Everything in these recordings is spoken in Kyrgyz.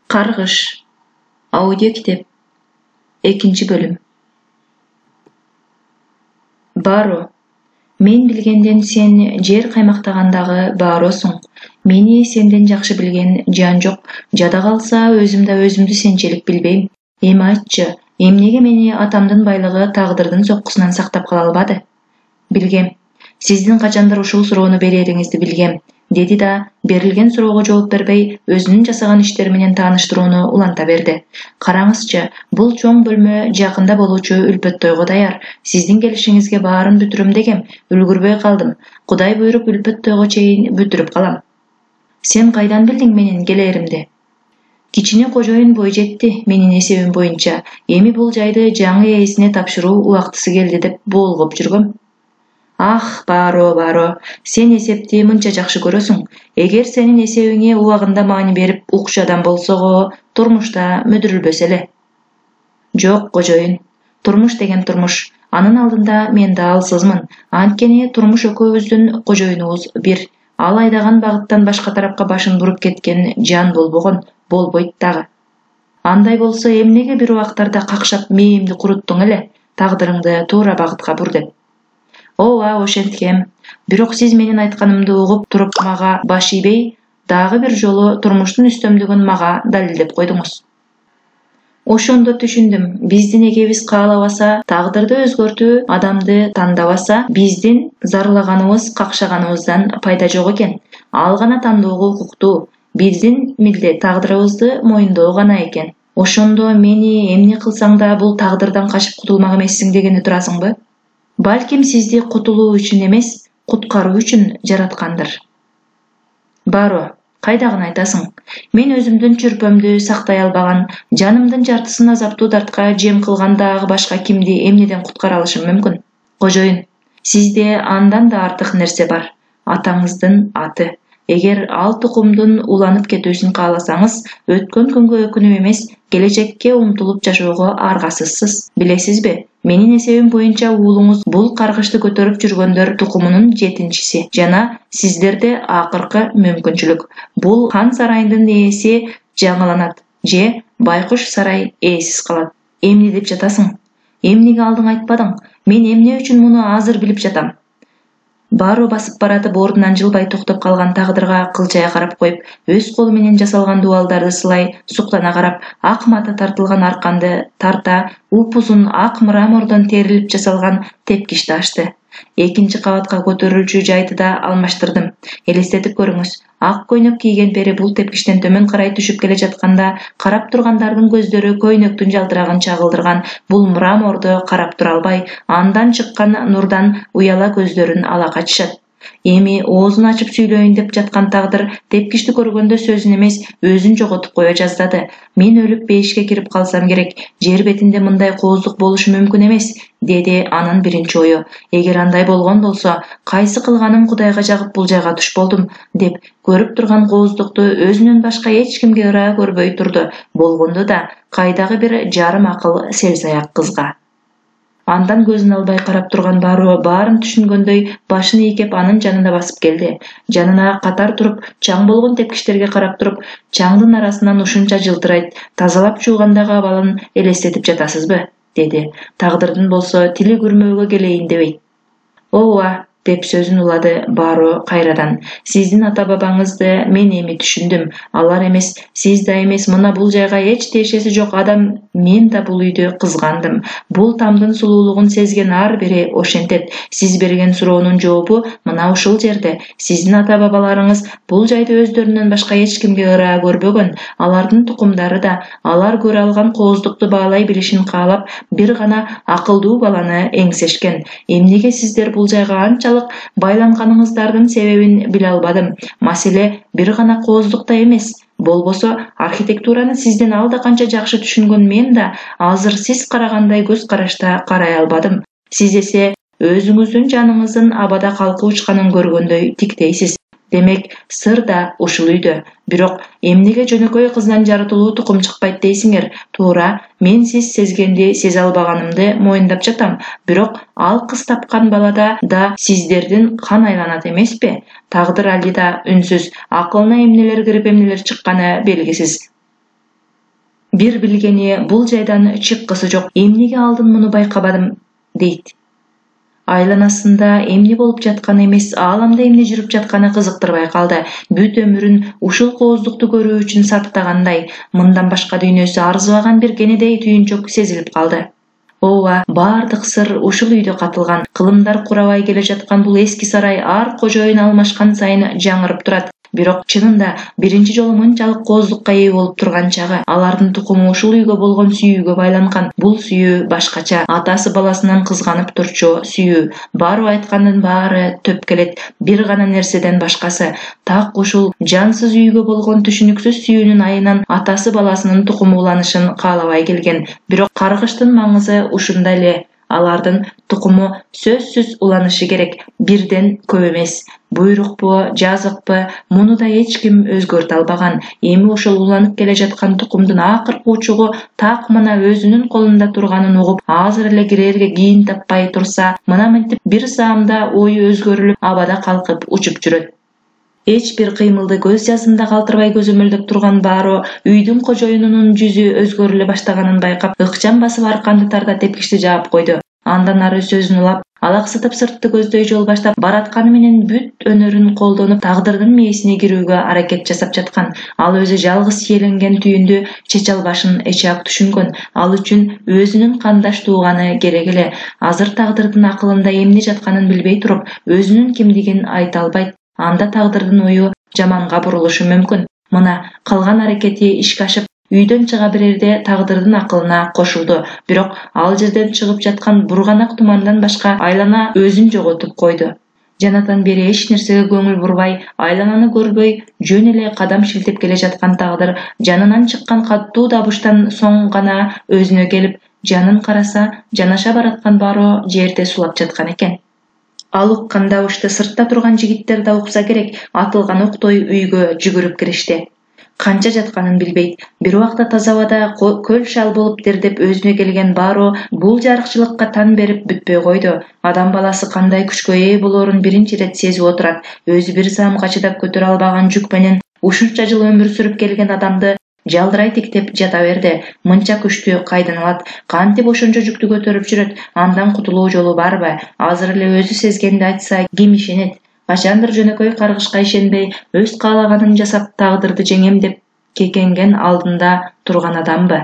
Kargış. Audio kitap. 2. bölüm. Baro. Men bilgenden sen jer kaymaktagandagı barosun. Meni senden jakşı bilgen jan jok. Jada kalsa özümdü sençelik bilbeyim. Эми айтчы, эмнеге мени атамдын байлыгы тагдырдын соккусунан сактап кала албады? Билгем. Сиздин качандар ушул суроону берериңизди билгем. Деди да берилген суроого жооп бербей, өзүнүн жасаган иштери менен тааныштырууну уланта берди. Караңызчы, бул чоң бөлмө жакында болуучу үлпөт тойго даяр. Сиздин келишиңизге баарын бүтүрөм дегем, үлгүрбөй калдым. Кудай буйруп үлпөт тойго чейин бүтүрүп калам. Сен кайдан билдиң менин келеримди? Кичине кожоюн бой жетти, менин эсебим боюнча. Эми бул жайды жаңы ээсине тапшыруу убактысы келди деп болгоп жүргөм. Ах, Баро, сен эсепти мынча жакшы көрөсүң. Эгер сенин эсебиңе убагында маани берип укчу адам болсого, турмушта мүдүрүлбөс эле. Жок, кожоюн. Турмуш деген турмуш. Анын алдында мен да алсызмын. Анткени турмуш экөөбүздүн кожоюнубуз бир. Ал айдаган багыттан башка тарапка башын буруп кеткен жан болбогон, болбойт дагы. Андай болсо эмнеге бир убактарда какшап мээримди куруттуң эле, тагдырыңды туура багытка бур деп. Ооба, ошенткем. Бирок сиз менин айтканымды угуп туруп мага баш ийбей, дагы бир жолу турмуштун үстөмдүгүн мага далилдеп койдуңуз. Ошондо түшүндүм. Биздин эгебиз каалабаса, тагдырды өзгөртүү, адамды тандабаса, биздин зарлаганыбыз, какшаганыбыздан пайда жок экен. Ал гана тандоого укуктуу. Биздин милдет тагдырыбызды моюндоо гана экен. Ошондо мени эмне кылсаң да бул тагдырдан качып кутулмак эмессиң дегени турасыңбы? Балким сизди кутулуу үчүн эмес, куткаруу үчүн жараткандыр. Баро, кайдагын айтасың? Мен өзүмдүн чүрпөмдү сактай албаган, жанымдын жартысын азаптуу дартка жем кылган дагы башка кимди эмнеден куткара алышым мүмкүн? Кожоюн, сизде андан да артык нерсе бар. Атаңыздын аты. Эгер ал тукумдун уланып кетүүсүн кааласаңыз, өткөн күнгө өкүнүп эмес, келечекке умтулуп жашоого аргасызсыз. Билесизби? Менин эсебим боюнча уулуңуз бул каргышты көтөрүп жүргөндөр тукумунун 7-чиси жана сиздерде акыркы мүмкүнчүлүк. Бул хан сарайынын ээси жаңыланат же байкуш сарай ээсиз калат. Эмне деп жатасың? Эмнеге алдың айтпадың? Мен эмне үчүн муну азыр билип жатам? Баро басып баратып ордунан жылбай токтоп калган тагдырга кылчая карап коюп, өз колу менен жасалган дубалдарды сылай суктана карап, ак мата тартылган арканды тарта, упузун ак мрамордон терилип жасалган тепкичти ачты. 2 кабатка көтөрүлчү жайды да алмаштырдым. Элестетип көрүңүз, ак көйнөк кийген пери бул тепкичтен төмөн карай түшүп келе жатканда, карап тургандардын көздөрү көйнөктүн жалтырагын чагылдырган бул мраморду карап тура албай, андан чыккан нурдан уяла көздөрүн ала качышат. Эми оозун ачып сүйлөйүн деп жаткан тагдыр тепкичти көргөндө сөзүн эмес, өзүн жоготуп кое жаздады. Мен өлүп бейишке кирип калсам керек, жер бетинде мындай кооздук болушу мүмкүн эмес, деди анын биринчи ою. Эгер андай болгон болсо, кайсы кылганым Кудайга жагып бул жайга туш болдум, деп көрүп турган кооздукту өзүнөн башка эч кимге ыраа көрбөй турду. Болгондо да кайдагы бир жарым акыл селсаяк кызга. Андан көзүн албай карап турган Баро баарын түшүнгөндөй башын ийкеп анын жанына басып келди. Жанына катар туруп, чаң болгон тепкичтерге карап туруп, чаңдын арасынан ушунча жылтырайт, тазалап жуугандагы абалын элестетип жатасызбы? Деди. Тагдырдын болсо тили күрмөөгө келейин дебейт. Ооба, деп сөзүн улады Баро кайрадан. Сиздин ата-бабаңызды мен эми түшүндүм. Алар эмес, сиз да эмес, мына бул жайга эч тиешеси жок адам. Мен да бул үйдү кызгандым. Бул тамдын сулуулугун сезген ар бири ошентет. Сиз берген суроонун жообу мына ушул жерде. Сиздин ата-бабаларыңыз бул жайды өздөрүнөн башка эч кимге ыраа көрбөгөн. Алардын тукумдары да алар көрө алган кооздукту баалай билишин каалап, бир гана акылдуу баланы эңсешкен. Эмнеге сиздер бул жайга анчалык байланганыңыздардын себебин биле албадым. Маселе бир гана кооздукта эмес. Болбосо архитектураны сизден алда канча жакшы түшүнгөн мен да азыр сиз карагандай көз карашта карай албадым. Сиз эсе өзүңүздүн жаныңыздын абада калкып учканын көргөндөй тиктейсиз. Демек, сыр да ушул үйдө. Бирок эмнеге жөнөкөй кыздан жаратылуу тукум чыкпайт дейсиңер? Туура, мен сиз сезгенди сезе албаганымды моюндап жатам. Бирок ал кыз тапкан балада да сиздердин кан айланат эмеспи? Тагдыр али да үнсүз, акылына эмнелер кирип эмнелер чыкканы белгисиз. Bir bilgeni bul жайдан чыккысы жок. Эмнеге алдын муну байкабадым дейт. Айланасында эмне болуп жатканы эмес, ааламда эмне жүрүп жатканы кызыктырбай калды. Бүт өмүрүн ушул кооздукту көрүү үчүн сарптагандай, мындан башка дүйнөсү арзыбаган бир кенедей түйүнчөк сезилип калды. Ооба, бардык сыр ушул үйдө катылган. Кылымдар курабай келе жаткан бул эски сарай ар кожоюн алмашкан сайын жаңырып турат. Бирок чынында биринчи жолу мынчалык кооздукка ээ болуп турган чагы, алардын тукуму ушул үйгө болгон сүйүүгө байланган. Бул сүйүү башкача, атасы баласынан кызганып турчу сүйүү. Бару айткандын баары төп келет. Бир гана нерседен башкасы, так ушул жансыз үйгө болгон түшүнүксүз сүйүүнүн айынан атасы баласынын тукуму уланышын каалабай келген. Бирок каргыштын маңызы ушунда эле. Алардын тукуму сөзсүз уланышы керек, бирден көп эмес. Буйрукпу, жазыкпы, муну да эч ким өзгөртө албаган. Эми ошол уланып келе жаткан тукумдун акыркы учугу так мына өзүнүн колунда турганын угуп, азыр эле кирерге кийин таппай турса, мына мынтип бир саамда ою өзгөрүлүп, абада калкып учуп жүрөт. Эч бир кыймылды көз жазында калтырбай көзөмөлдөп турган Баро үйдүн кожоюнунун жүзү өзгөрүлө баштаганын байкап, ыкчам басып арканды тарта тепкичти жаап койду. Андан ары сөзүн улап, алаксытып сыртты көздөй жол баштап баратканы менен бүт өнөрүн колдонуп тагдырдын мээсине кирүүгө аракет жасап жаткан. Ал өзү жалгыз сиеленген түйүндү чечал башын эчак түшүнгөн. Ал үчүн өзүнүн кандаш тууганы керек эле. Азыр тагдырдын акылында эмне жатканын билбей туруп, өзүнүн кимдигин айта албайт. Анда тагдырдын ою жаманга бурулушу мүмкүн. Мына калган аракети ишке ашып, үйдөн чыга берерде тагдырдын акылына кошулду. Бирок ал жерден чыгып жаткан бурганак тумандан башка айлана өзүн жоготуп койду. Жанатан бери эч нерсеге көңүл бурбай, айлананы көрбөй, жөн эле кадам шилтеп келе жаткан тагдыр жанынан чыккан каттуу дабыштан соң гана өзүнө келип, жанын караса, жанаша бараткан Баро жерде сулап жаткан экен. Ал уккан дабышты сыртта турган жигиттер да укса керек, атылган октой үйгө жүгүрүп киришти. Канча жатканын билбейт. Бир убакта таза абада көл шал болуп дердеп өзүнө келген Баро бул жарыкчылыкка тан берип бүтпөй койду. Адам баласы кандай күчкө ээ болоорун биринчи ирет сезип отурат. Өзү бир заамга чыдап көтөрө албаган жүк менен ушунча жыл өмүр сүрүп келген адамды жалдырай тиктеп жата берди. Мынча күчтү кайдан алат? Кантип ошончо жүктү көтөрүп жүрөт? Андан кутулуу жолу барбы? Азыр эле өзү сезгенди айтса, ким ишенет? Качандыр жөнөкөй каргышка ишенбей, өз каалаганын жасап тагдырды жеңем деп кекенген алдында турган адамбы?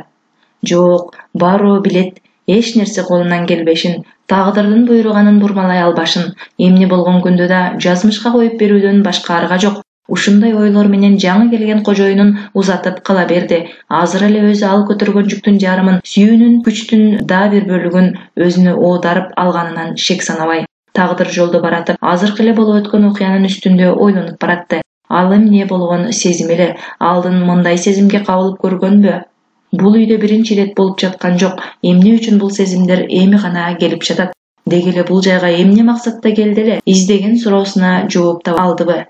Жок, Баро билет, эч нерсе колунан келбешин, тагдырдын буйруганын бурмалай албашын. Эмне болгон күндө да жазмышка коюп берүүдөн башка арга жок. Ушундай ойлор менен жаңы келген кожоюнун узатып кала берди. Азыр эле өзү ал көтөргөн жүктүн жарымын, сүйүүнүн күчтүн да бир бөлүгүн өзүнө оодарып алганынан шек санабай. Тагдыр жолдо баратып, азыркы эле болуп өткөн окуянын үстүндө ойлонуп баратты. Ал эмне болгон сезим эле, алдын мындай сезимге кабылып көргөнбү? Бул үйдө биринчи ирет болуп жаткан жок. Эмне үчүн бул сезимдер эми гана келип жатат? Деги эле бул жайга эмне максатта келди эле? Издеген суроосуна жооп таба алдыбы?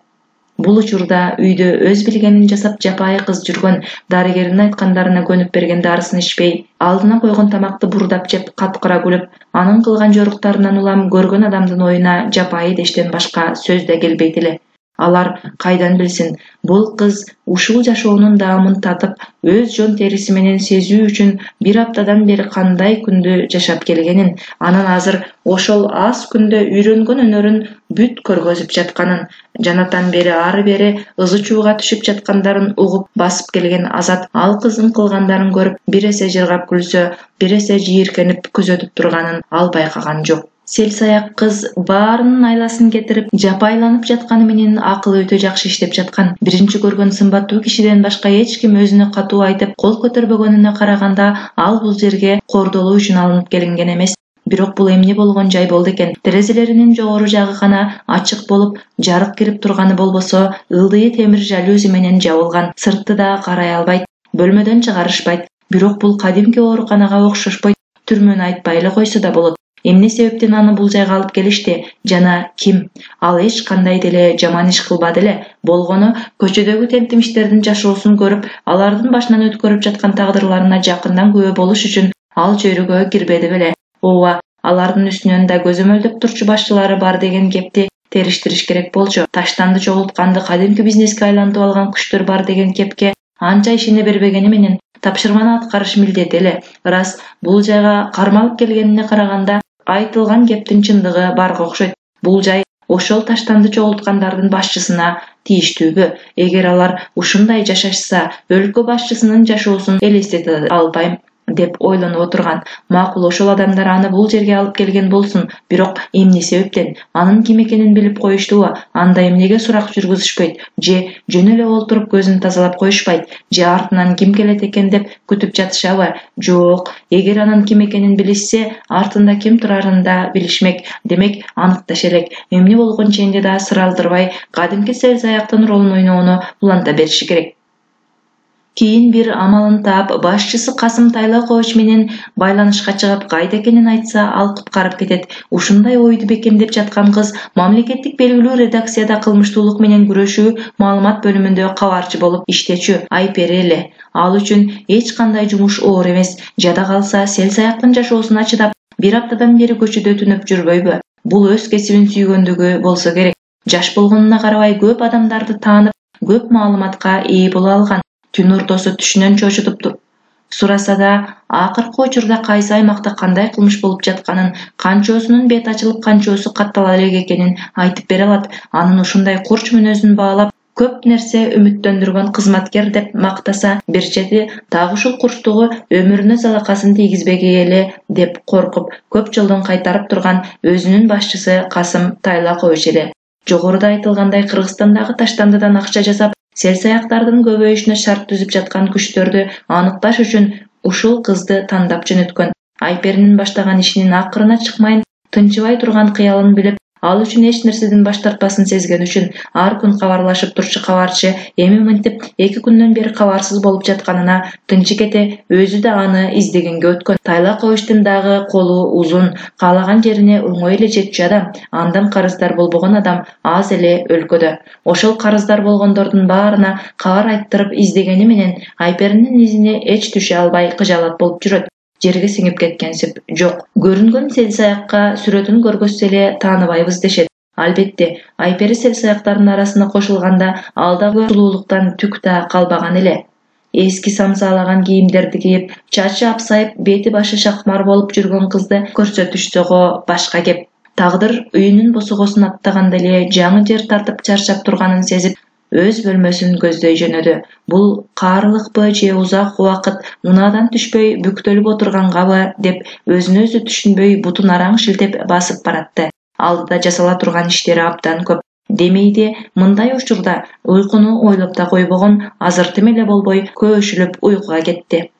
Бул учурда үйдө өз билгенин жасап жапайы кыз жүргөн, дарыгердин айткандарына көнүп берген дарысын ичпей, алдына койгон тамакты бурдап жеп, каткыра күлүп, анын кылган жоруктарынан улам көргөн адамдын оюна жапайы дештен башка сөз да келбейт эле. Алар кайдан билсин, бул кыз ушул жашоонун даамын татып, өз жон териси менен сезүү үчүн бир аптадан бери кандай күндү жашап келгенин, анан азыр ошол аз күндө үйрөнгөн өнөрүн бүт көргөзүп жатканын, жанатан бери ары бери ызы чууга түшүп жаткандарын угуп басып келген Азат ал кыздын кылгандарын көрүп, бир эсе жыргап күлсө, бир эсе жийиркенип күзөтүп турганын ал байкаган жок. Селсаяк кыз баарынын айласын кетирип, жапайланып жатканы менен акылы өтө жакшы иштеп жаткан. Биринчи көргөн сымбаттуу кишиден башка эч ким өзүнө катуу айтып, кол көтөрбөгөнүнө караганда, ал бул жерге кордолуу үчүн алынып келинген эмес. Бирок бул эмне болгон жай болду экен? Терезелеринин жогору жагы гана ачык болуп, жарык кирип турганы болбосо, ылдый темир жалюзи менен жабылган. Сыртты да карай албайт, бөлмөдөн чыгарышпайт. Бирок бул кадимки ооруканага окшошпойт. Түрмөнү айтпай эле койсо да болот. Эмне себептен аны бул жайга алып келишти? Жана ким? Ал эч кандай деле жаман иш кылбады эле. Болгону көчөдөгү тентимиштердин жашоосун көрүп, алардын башынан өткөрүп жаткан тагдырларына жакындан күбө болуш үчүн ал чөйрөгө кирбеди беле. Ооба, алардын үстүнөн да көзөмөлдөп турчу башчылары бар деген кепти териштириш керек болчу. Таштанды чогултканды кадимки бизнеске айлантып алган күчтөр бар деген кепке анча ишине бербегени менен тапшырманы аткарыш милдети эле. Ырас, бул жайга кармалып келгенине караганда айтылган кептин чындыгы барга окшойт. Бул жай ошол таштанды чогулткандардын башчысына тийиштүүбү? Эгер алар ушундай жашашса, өлкө башчысынын жашоосун элестете албайм деп ойлонуп отурган. Макул, ошол адамдар аны бул жерге алып келген болсун, бирок эмне себептен? Анын ким экенин билип коюштубу? Анда эмнеге сурак жүргүзүшпөйт? Же жөн эле олтуруп көзүн тазалап коюшпайт? Же артынан ким келет экен деп күтүп жатышабы? Жок, эгер анын ким экенин билишсе, артында ким турарын да билишмек. Демек, аныкташ элек. Эмне болгон чейинде да сыр алдырбай, кадимки Селсаяктын ролун ойноону уланта бериши керек. Кийин бир амалын таап, башчысы Касым Тайлакович менен байланышка чыгып, кайда экенин айтса, ал куткарып кетет. Ушундай ойду бекемдеп жаткан кыз мамлекеттик белгилүү редакцияда кылмыштуулук менен күрөшүү маалымат бөлүмүндө кабарчы болуп иштечү Айпери эле. Ал үчүн эч кандай жумуш оор эмес. Жада калса, Селсаяктын жашоосуна чыдап, бир аптадан бери көчөдө түнөп жүрбөйбү? Бул өз кесибин сүйгөндүгү болсо керек. Жаш болгонуна карабай көп адамдарды таанып, көп маалыматка ээ боло алган. Түн ортосу түшүнөн чочутупту. Сураса да, акыркы учурда кайсы аймакта кандай кылмыш болуп жатканын, канчоосунун бет ачылып, канчоосу каттала элек экенин айтып бере алат. Анын ушундай курч мүнөзүн баалап, көп нерсе үмүттөндүргөн кызматкер деп мактаса, бир чети дагы ушул курчтугу өмүрүнө залакасын тийгизбеги эле деп коркуп, көп жылдын кайтарып турган өзүнүн башчысы Касым Тайлакович эле. Жогоруда айтылгандай, Кыргызстандагы таштандыдан акча жасап, Селсаяктардын көбөйүшүнө шарт түзүп жаткан күчтөрдү аныкташ үчүн ушул кызды тандап жөнөткөн. Айперинин баштаган ишинин акырына чыкмайын тынчыбай турган кыялын билип, ал үчүн эч нерседен баш тартпасын сезген үчүн ар күн кабарлашып турчу кабарчы эми мынтип 2 күндөн бери кабарсыз болуп жатканына тынчы кете өзү да аны издегенге өткөн. Тайлаковичтин дагы колу узун, каалаган жерине оңой эле жетчү адам. Андан карыздар болбогон адам аз эле өлкөдө. Ошол карыздар болгондордун баарына кабар айттырып издегени менен Айперинин изине эч түшө албай кыжаалат болуп жүрөт. Жерге сиңип кеткенсип. Жок, көрүнгөн Селсаякка сүрөтүн көргөзсө эле тааныбайбыз дешет. Албетте, Айпери Селсаяктардын арасына кошулганда ал дагы сулуулуктан түк да калбаган эле. Эски самсаалаган кийимдерди кийип, чачы апсайып, бети башы шакмар болуп жүргөн кызды көрсөтүшсөгө башка кеп. Тагдыр үйүнүн босогосун аттаганда эле жаңы жер тартып чарчап турганын сезип, өз бөлмөсүн көздөй жөнөдү. Бул каарылыкпы же узак убакыт унаадан түшпөй бүктөлүп отургангабы деп өзүн өзү түшүнбөй бутун араң шилтеп басып баратты. Алдыда жасала турган иштери абдан көп. Демейди, мындай учурда уйкуну ойлоп да койбогон, азыртым эле болбой көөшүлүп уйкуга кетти.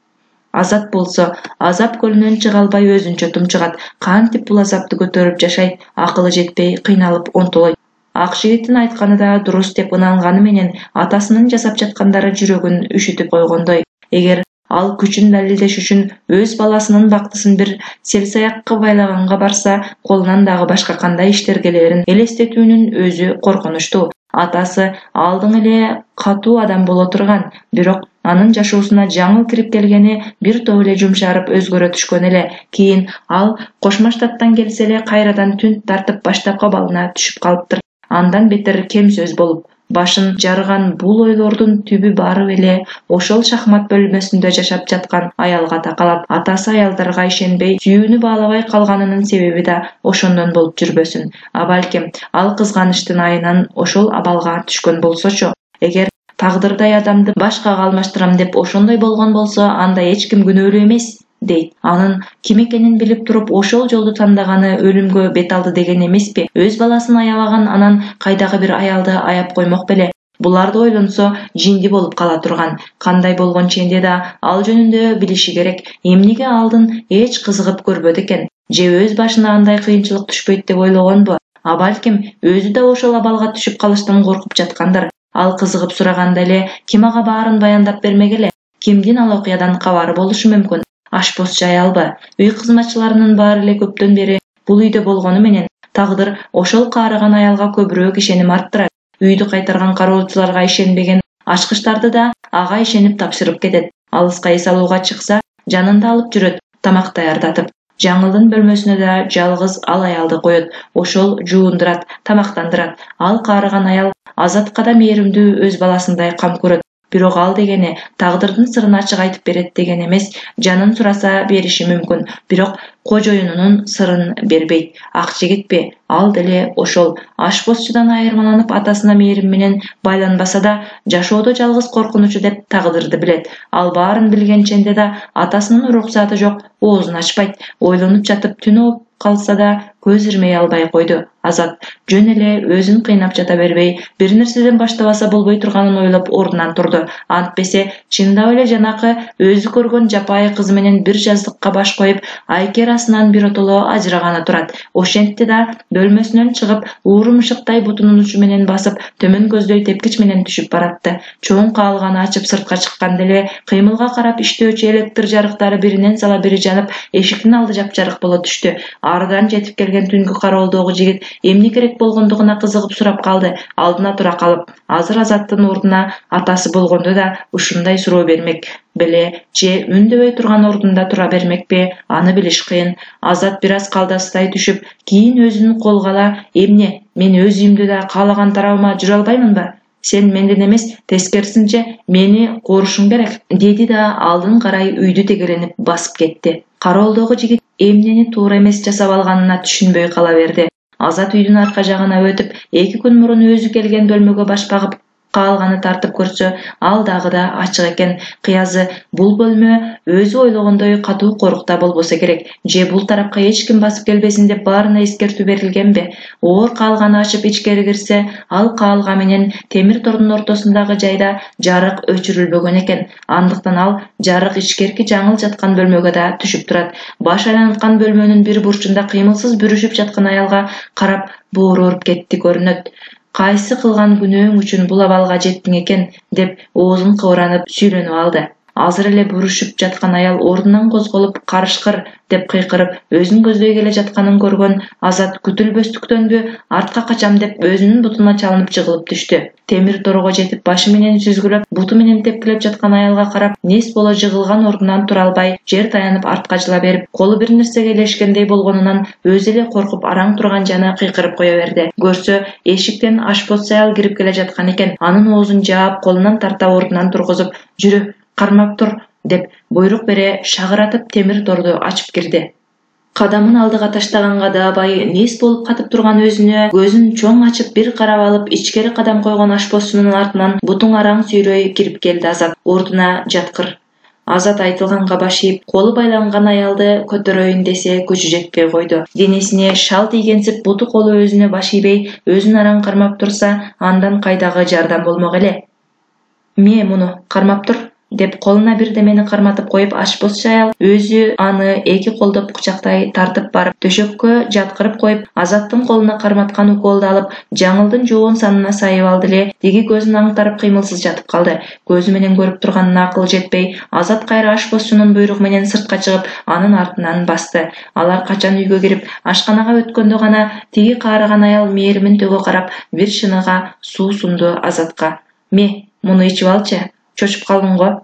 Азат болсо, азап көлүнөн чыга албай өзүнчө тумчугат. Кантип бул азапты көтөрүп жашайт, акылы жетпей кыйналып онтолойт. Ак жигиттин айтканы да дурус деп ынанганы менен атасынын жасап жаткандары жүрөгүн үшүтүп койгондой. Эгер ал күчүн далилдеш үчүн өз баласынын бактысын бир Селсаякка байлаганга барса, колунан дагы башка кандай иштер келерин элестетүүнүн өзү коркунучтуу. Атасы алдың эле катуу адам боло турган, бирок анын жашоосуна жаңы кирип келгени бир топ эле жумшарып өзгөрө түшкөн эле. Кийин ал Кошмо Штаттан келсе эле кайрадан түн тартып баштапкы балына түшүп калыптыр. Андан бетер кем сөз болуп, башын жарган бул ойлордун түбү барып эле ошол шахмат бөлмөсүндө жашап жаткан аялга такалат. Атасы аялдарга ишенбей, сүйүүнү баалабай калганынын себеби да ошондон болуп жүрбөсүн. А балким, ал кызганычтын айынан ошол абалга түшкөн болсочу. Эгер тагдырдай адамды башкага алмаштырам деп ошондой болгон болсо, анда эч ким күнөөлүү эмес, дейт. Анын ким экенин билип туруп ошол жолду тандаганы өлүмгө бет алды деген эмеспи? Өз баласын аябаган анан кайдагы бир аялды аяп коймок беле? Буларды ойлонсо жинди болуп кала турган. Кандай болгон чейинде да ал жөнүндө билиши керек. Эмнеге алдын эч кызыгып көрбөдү экен? Же өз башына андай кыйынчылык түшпөйт деп ойлогонбу? А балким өзү да ошол абалга түшүп калыштан коркуп жаткандыр. Ал кызыгып сураганда эле ким ага баарын баяндап бермек эле? Кимдин ал окуядан кабары болушу мүмкүн? Ашпозчу аялбы? Үй кызматчыларынын баары эле көптөн бери бул үйдө болгону менен тагдыр ошол каарыган аялга көбүрөөк ишеним арттырат. Үйдү кайтарган кароочуларга ишенбеген ачкычтарды да ага ишенип тапшырып кетет. Алыска эс алууга чыкса, жанында алып жүрөт, тамак даярдатып. Жаңылдын бөлмөсүнө да жалгыз ал аялды коет. Ошол жуундурат, тамактандырат. Ал каарыган аял Азатка да мээримдүү өз баласындай кам көрөт. бирок ал дегени тагдырдын сырын ачык айтып берет деген эмес. Жанын сураса бериши мүмкүн, бирок кожоюнунун сырын бербейт. Ак жигитпи? Ал деле ошол. Ашпозчудан айырмаланып атасына мээрим менен байланбаса да, жашоодо жалгыз коркунучу деп тагдырды билет. Ал баарын билгенченде да атасынын уруксаты жок, оозун ачпайт. Ойлонуп жатып түн болуп калса да көз ирмей албай койду. Азат жөн эле өзүн кыйнап жата бербей, бир нерседен баштабаса болбой турганын ойлоп ордунан турду. Антпесе чындап эле жанакы өзү көргөн жапайы кызы менен бир жаздыкка баш коюп, айке арасынан биротоло ажыраганы турат. Ошентти да бөлмөсүнөн чыгып, уурумшыктай бутунун учу менен басып, төмөн көздөй тепкич менен түшүп баратты. Чоң каалганы ачып сыртка чыкканда эле кыймылга карап иштөөчү электр жарыктары биринен сала бири жанып, эшиктин алды жапжарык боло түштү. Арыдан жетип келген түнгү кароолдогу жигит эмне керек болгондугуна кызыгып сурап калды. Алдына тура калып, азыр Азаттын ордуна атасы болгондо да ушундай суроо бермек беле же үндөбөй турган ордунда тура бермекпи, аны билиш кыйын. Азат бир аз калдастай түшүп, кийин өзүн колго ала, эмне, мен өз үйүмдө да каалаган тарабыма жүрө албаймынбы? Сен менден эмес, тескерисинче мени корушуң керек, деди да алдын карай үйдү тегеленип басып кетти. Кароолдогу жигит эмнени туура эмес жасап алганына түшүнбөй кала берди. Азат үйдүн арка жагына өтүп, 2 күн мурун өзү келген бөлмөгө баш багып каалганы тартып көрсө, ал дагы да ачык экен. Кыязы бул бөлмө өзү ойлогондой катуу корукта болбосо керек, же бул тарапка эч ким басып келбесин деп баарына эскертүү берилгенби? Оор каалганы ачып ичкери кирсе, ал каалга менен темир тордун ортосундагы жайда жарык өчүрүлбөгөн экен. Андыктан ал жарык ичкерки жаңыл жаткан бөлмөгө да түшүп турат. Баш айланткан бөлмөнүн бир бурчунда кыймылсыз бүрүшүп жаткан аялга карап боору ооруп кетти көрүнөт. Кайсы кылган күнөөң үчүн бул абалга жеттиң экен деп оозун кыбыранып сүйлөнүп алды. Азыр эле бүрүшүп жаткан аял ордунан козголуп, карышкыр деп кыйкырып, өзүн көздөй келе жатканын көргөн Азат күтүлбөстүктөнбү артка качам деп өзүнүн бутуна чалынып жыгылып түштү. Темир торого жетип башы менен сүзгүлөп, буту менен тепкилеп жаткан аялга карап, нес боло жыгылган ордунан тура албай, жер таянып артка жыла берип, колу бир нерсеге илешкендей болгонунан өзү эле коркуп араң турган жаны кыйкырып кое берди. Көрсө, эшиктен ашпоз аял кирип келе жаткан экен. Анын оозун жаап, колунан тарта ордунан тургузуп, "Жүрү, кармап тур" деп буйрук бере шагыратып темир торду ачып кирди. Кадамын алдыга таштаганга да абай нес болуп катып турган өзүнө көзүн чоң ачып бир карап алып, ичкери кадам койгон ашпозчунун артынан бутуң араң сүйрөй кирип келди. Азат ордуна жаткыр. Азат айтылганга баш ийип, колу байланган аялды көтөрөйүн десе, күчү жетпей койду. Денесине шал тийгенсип, буту колу өзүнө баш ийбей, өзүн араң кармап турса, андан кайдагы жардам болмок эле. "Ме муну кармап тур" деп колуна бирдемени карматып коюп, ашпозчу аял өзү аны 2 колдоп кучактай тартып барып, төшөккө жаткырып коюп, Азаттын колуна карматкан уколду алып, жаңылдын жоон санына сайып алды эле, тиги көзүн аңтарып кыймылсыз жатып калды. Көзү менен көрүп турганына акыл жетпей, Азат кайра ашпозчунун буйругу менен сыртка чыгып, анын артынан басты. Алар качан үйгө кирип, ашканага өткөндө гана тиги каарыган аял мээримин төгө карап, бир шыныга суу сунду Азатка. "Ме, муну ичип алчы. Чочуп калдың го?"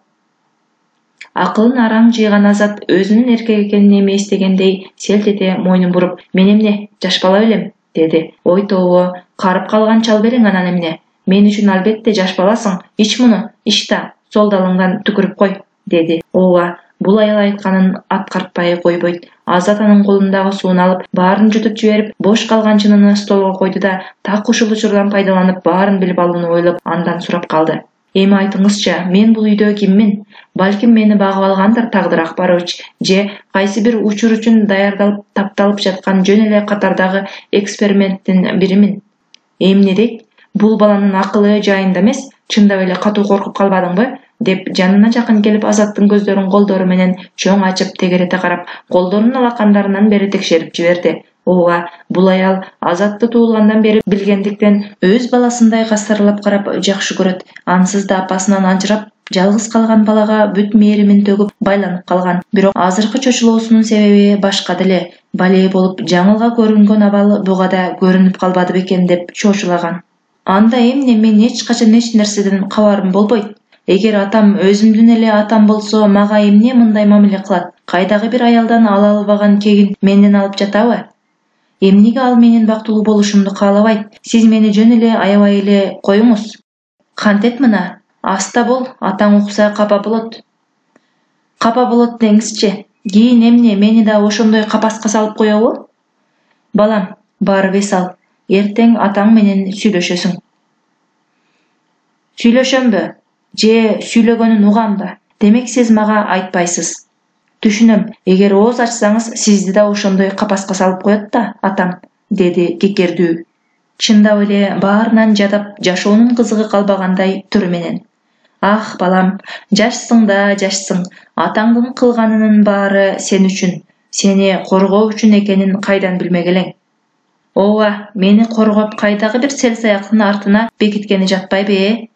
Акылын араң жыйган Азат өзүнүн эркек экенин эместегендей селт эте мойнун буруп, "Мен эмне, жаш бала белем?" деди. "Ой тобо, карып калган чал берең анан эмне? Мен үчүн албетте жаш баласың. Ич муну, ич да, сол далыңдан түкүрүп кой" деди. Ооба, бул аял айтканын аткартпай койбойт. Азат анын колундагы сууну алып, баарын жутуп жиберип, бош калган чынын столго койду да, так ушул учурдан пайдаланып баарын билип алууну ойлоп, андан сурап калды. "Эми айтыңызчы, мен бул үйдө киммин? Балким мени багып алгандыр Тагдыр Акбарович, же кайсы бир учур үчүн даярдалып тапталып жаткан жөн эле катардагы эксперименттин биримин. Эмне дейт? Бул баланын акылы жайында эмес, чындап эле катуу коркуп калбадыңбы?" деп жанына жакын келип, Азаттын көздөрүн колдору менен чоң ачып тегерете карап, колдорунун алакандарынан бери текшерип жиберди. Ооба, бул аял Азатты туулгандан бери билгендиктен өз баласындай кастарлап карап жакшы көрөт. Ансыз да апасынан ажырап, жалгыз калган балага бүт мээримин төгүп байланып калган. Бирок азыркы чочулоосунун себеби башка деле. Бале болуп жаңылга көрүнгөн абал буга да көрүнүп калбады бекен деп чочулаган. "Анда эмне, мен эч качан эч нерседен кабарым болбойт. Эгер атам өзүмдүн эле атам болсо, мага эмне мындай мамиле кылат? Кайдагы бир аялдан ала албаган кегин менден алып жатабы? Эмнеге ал менин бактылуу болушумду каалабайт? Сиз мени жөн эле аябай эле коюңуз. Кантет мына, Аста бол, атаң укса капа болот. Капа болот деңизчи. Кийин эмне мени да ошондой капаска салып коебу? Балам, барып эс ал. Эртең атаң менен сүйлөшөсүң. Сүйлөшөмбү? Же сүйлөгөнүн угамбы? Демек сиз мага айтпайсыз. Түшүнөм, эгер ооз ачсаңыз, сизди да ошондой капаска салып коет да, атам, деди кекердүү. Чындап эле баарынан жадап жашоонун кызыгы калбагандай түрү менен. Ах, балам, жашсың да жашсың. Атаңдын кылганынын баары сен үчүн, сени коргоо үчүн экенин кайдан билмек элең? Ооба, мени коргоп кайдагы бир сел саяктын артына бекиткени жатпайбы?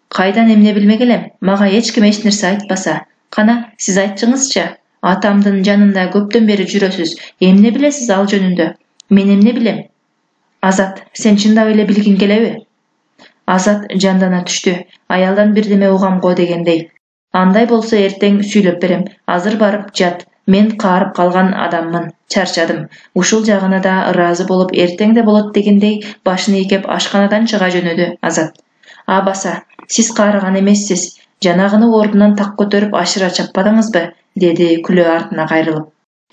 Кайдан эмне билмек элем? Мага эч ким эч нерсе айтпаса. Кана, сиз айтчыңызчы. Атамдын жанында көптөн бери жүрөсүз. Эмне билесиз ал жөнүндө? Мен эмне билем? Азат, сен чындап эле билгиң келеби? Азат жандана түштү. Аялдан бирдеме угам го дегендей. Андай болсо эртең сүйлөп берем. Азыр барып жат. Мен каарып калган адаммын. Чарчадым. Ушул жагына да ыраазы болуп эртең да болот дегендей башын ийкеп ашканадан чыга жөнөдү Азат. Абаса, сиз каарыган эмессиз. Жанагыны ордунан так көтөрүп ашыра чаппадыңызбы? Деди күлө артына кайрылып.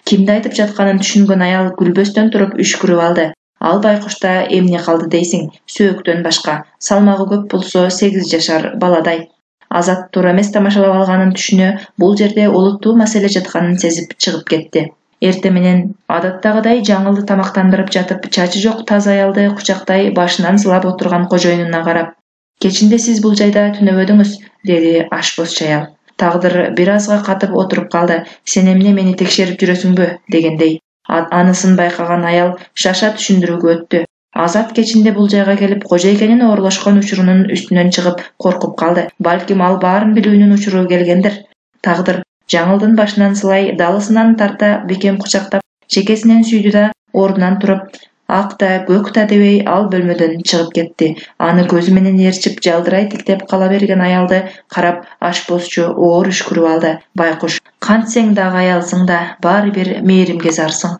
Кимди айтып жатканын түшүнгөн аял күлбөстөн туруп үшкүрүп алды. Ал байкушта эмне калды дейсиң? Сөөктөн башка. Салмагы көп болсо 8 жашар баладай. Азат туура эмес тамашалап алганын түшүнө, бул жерде олуттуу маселе жатканын сезип чыгып кетти. Эртең менен адаттагыдай жаңылды тамактандырып жатып, чачы жок таза аялды кучактай башынан сылап отурган кожоюнуна карап, "Кечинде сиз бул жайда түнөбөдүңүз", деди ашпоз чаял. Тагдыр бир азга катып отуруп калды. "Сен эмне мени текшерип жүрөсүңбү?" дегендей. Анысын байкаган аял шаша түшүндүрүүгө өттү. Азат кечинде бул жайга келип, кожойкенин оорлошкон учурунун үстүнөн чыгып коркуп калды. Балким ал баарын билүүнүн учуру келгендир. Тагдыр жаңылдын башынан сылай, далысынан тарта бекем кучактап, чекесинен сүйдү да ордунан туруп, ак да көк да дебей ал бөлмөдөн чыгып кетти. Аны көзү менен ээрчип жалдырай тиктеп кала берген аялды карап ашпозчу оор үшкүрүп алды. "Байкуш, кантсең дагы аялсың да, баары бир мээримге зарсың."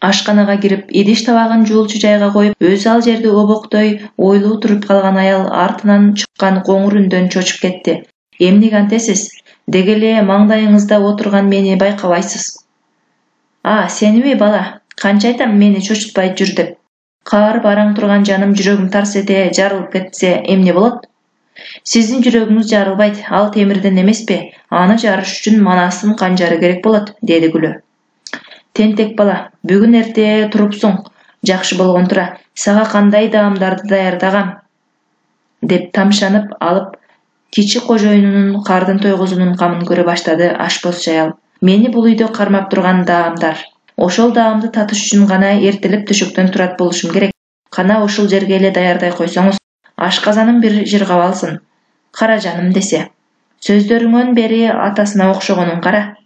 Ашканага кирип, идиш табагын жуулчу жайга коюп, өзү ал жерде обоктой ойлуу туруп калган аял артынан чыккан коңур үндөн чочуп кетти. "Эмнеге антесиз? Деги эле маңдайыңызда отурган мени байкабайсыз?" Сениби, бала? Канча айтам мени чочутпай жүр деп. Каарып араң турган жаным жүрөгүм тарс эте жарылып кетсе эмне болот? Сиздин жүрөгүңүз жарылбайт, ал темирден эмеспи? Аны жарыш үчүн манастын канжары керек болот, деди күлө. "Тентек бала, бүгүн эрте турупсуң. Жакшы болгон тура. Сага кандай даамдарды даярдагам?" деп тамшанып алып, кичи кожоюнунун кардын тойгузунун камын көрө баштады ашпоз чаял. "Мени бул үйдө кармап турган даамдар. Ошол даамды татыш үчүн гана эртелеп төшөктөн турат болушум керек. Кана ушул жерге эле даярдай койсоңуз, ашказаным бир жыргап алсын. Кара жаным десе. Сөздөрүңөн бери атасына окшогонун кара",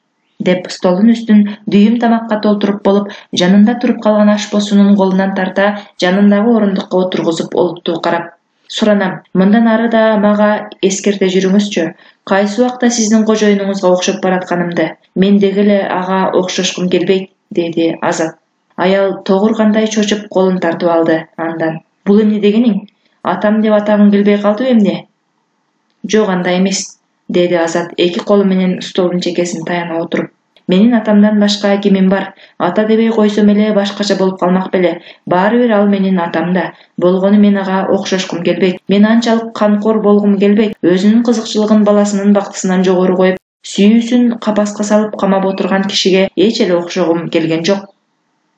деп столдун үстүн дүйүм тамакка толтуруп болуп, жанында туруп калган ашпозчунун колунан тарта, жанындагы орундукка отургузуп олуттуу карап, "Суранам, мындан ары да мага эскерте жүрүңүзчү. Кайсы убакта сиздин кожоюнуңузга окшоп баратканымды. Мен деги эле ага окшошкум келбейт", деди Азат. Аял тогургандай чочуп колун тартып алды андан. "Бул эмне дегениң? Атам деп атагың келбей калдыбы эмне?" "Жок, андай эмес", деди Азат эки колу менен столдун чекесине таяна отуруп. "Менин атамдан башка кимим бар? Ата дебей койсом эле башкача болуп калмак беле. Баары бир ал менин атам да. Болгону мен ага окшошкум келбейт. Мен анчалык канкор болгум келбейт. Өзүнүн кызыкчылыгын баласынын бактысынан жогору коюп, сүйүүсүн капаска салып камап отурган кишиге эч эле окшогум келген жок.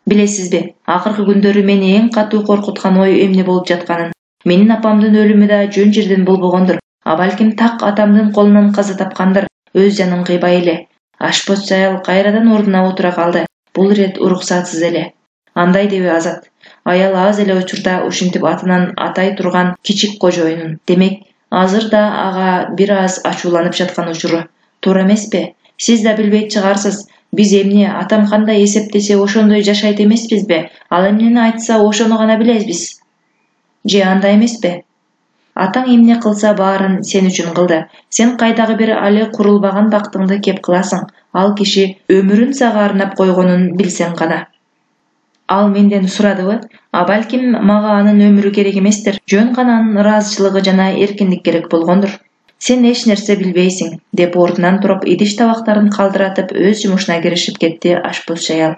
Билесизби, акыркы күндөрү мени эң катуу коркуткан ой эмне болуп жатканын. Менин апамдын өлүмү да жөн жерден болбогондур. Балким так атамдын колунан каза тапкандыр. Өз жанын кыйбай эле." Ашпоз чаял кайрадан ордуна отура калды. Бул ирет уруксатсыз эле. "Андай деби Азат?" Аял аз эле учурда ушинтип атынан атай турган кичик кожоюнун. Демек, азыр да ага бир аз ачууланып жаткан учуру. Туура эмеспи? Сиз да билбейт чыгарсыз. Биз эмне, атам кандай эсептесе ошондой жашайт эмеспизби? Ал эмнени айтса ошону гана билебиз. Же андай эмеспи? Атаң эмне кылса баарын сен үчүн кылды. Сен кайдагы бир али курулбаган бактыңды кеп кыласың. Ал киши өмүрүн сага арнап койгонун билсең гана. Ал менден сурадыбы? Балким мага анын өмүрү керек эместир. Жөн гана анын ыраазычылыгы жана эркиндик керек болгондур. Sen eч nerse bilbeysiň, dep ordunan turup idiş tabaktaryn kaldıratyp öz jumuşuna girişip ketdi aşpoz ayal.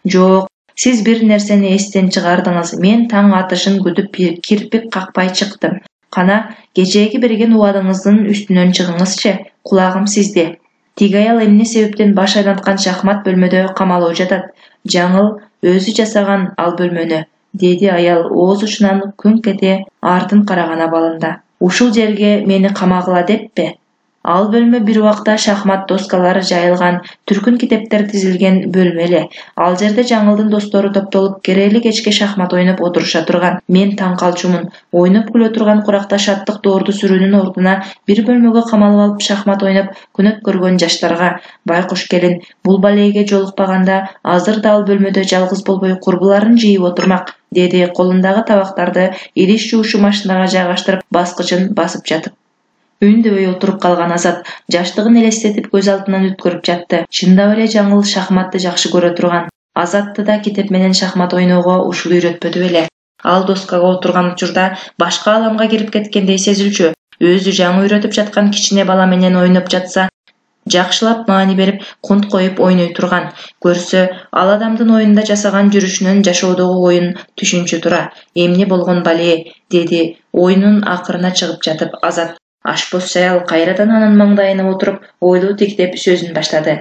Jok, siz bir nerseni esten çıgardyňyz. Men taň atışyn güdüp kirpik kakpay çykdym. Kana gejegi bergen uwadyňyzyň üstünden çygyňyzçy, kulagym sizde. Tigi ayal emne sebepden baş aylantkan şahmat bölmödö kamaloo jatat. Jaňyl özü jasagan al bölmöni, dedi ayal oğuz uçundan kün kete ardın karagana balında. Uşul jerge meni kamagıla deppi. Al bölme bir wagtda şahmat doskalary jayılgan, türkün kitepler tizilgen bölmeli. Al jerde Jaňyldyn dostoru toptolup kereli keçke şahmat oýnap oturuşa turgan. Men taň kalçumyn. Oýnap güle turgan kurakta şatlyk doğurdu sürünün orduna bir bölmege kamalyp alyp şahmat oýnap künöp görgen jaşlarga baykuş gelin bul balege jolukpaganda azır da al bölmödö жалгыз bolboy kurbularyny jyýyp oturmak, dedi kolundagy tabaktardy idiş juwuşu maşynaga jaygaştyryp baskıçyn basıp jatyp. Ündöböй oturup kalgan Azat jaştygyn elestetip göz altından ötkürüp jatdy. Şundap ele Jaňyl şahmatty jakşı göre turgan. Azatty da kitep menen şahmat oýnogo uşul üýretmedi bele. Al doskaga oturgan учурда başga alamga girip ketkendey sezilçü. Özü жаңы üýretip jatkan kiçine bala menen oýnap jatsa, jakşylap maany berip kunt koýup oýnoý turgan. Görse, al adamdyn oýunda jasagan jürüşünün jaşoodogy oýun түшүнчү tura. Emne bolgon bale, dedi oýunun akyrına çygyp jatyp Azat. Aşpoz ayal kayradan anın maňdaýyna oturup oýluu tiktep sözün başlady.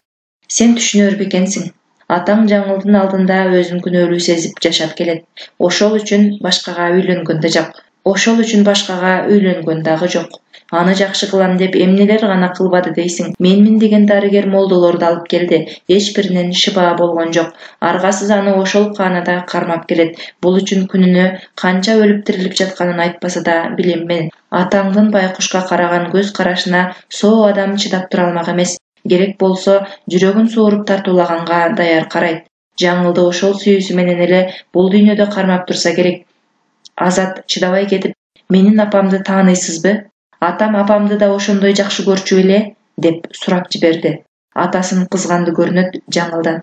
Sen düşünör bekensiň. Ataň Jaňyldyn aldynda özün günölүү sezip jaşap kelet. Oşol üçin başgaga öýlengende jok. Oşol üçin başgaga öýlengen dagы jok. Аны jakşı kılam dep emneler gana kılbady deysiň. Menmin degen daryger moldolordu alıp geldi. Eç birinden şiba bolgon jok. Argasız any oşol kanada karmap kelet. Bul üçin gününü kança ölüp dirilip jatkanyn aýtpasa da bilem men. Ataňdyn baykuşka karagan göz karaşyna soo adam çydap tura almak emes. Gerek bolsa jüregin soorup tartulaganga daýar karayt. Jaňyldy oşol süýüsü menen ele bul dünýede karmap tursa gerek. Azat çydabay ketip, menin apamdy taňysyzby? Atam apamdy da oşondoy jakşı görçü bele, dep surap jiberdi. Atasyn kızgandy görünöt Jaňyldan.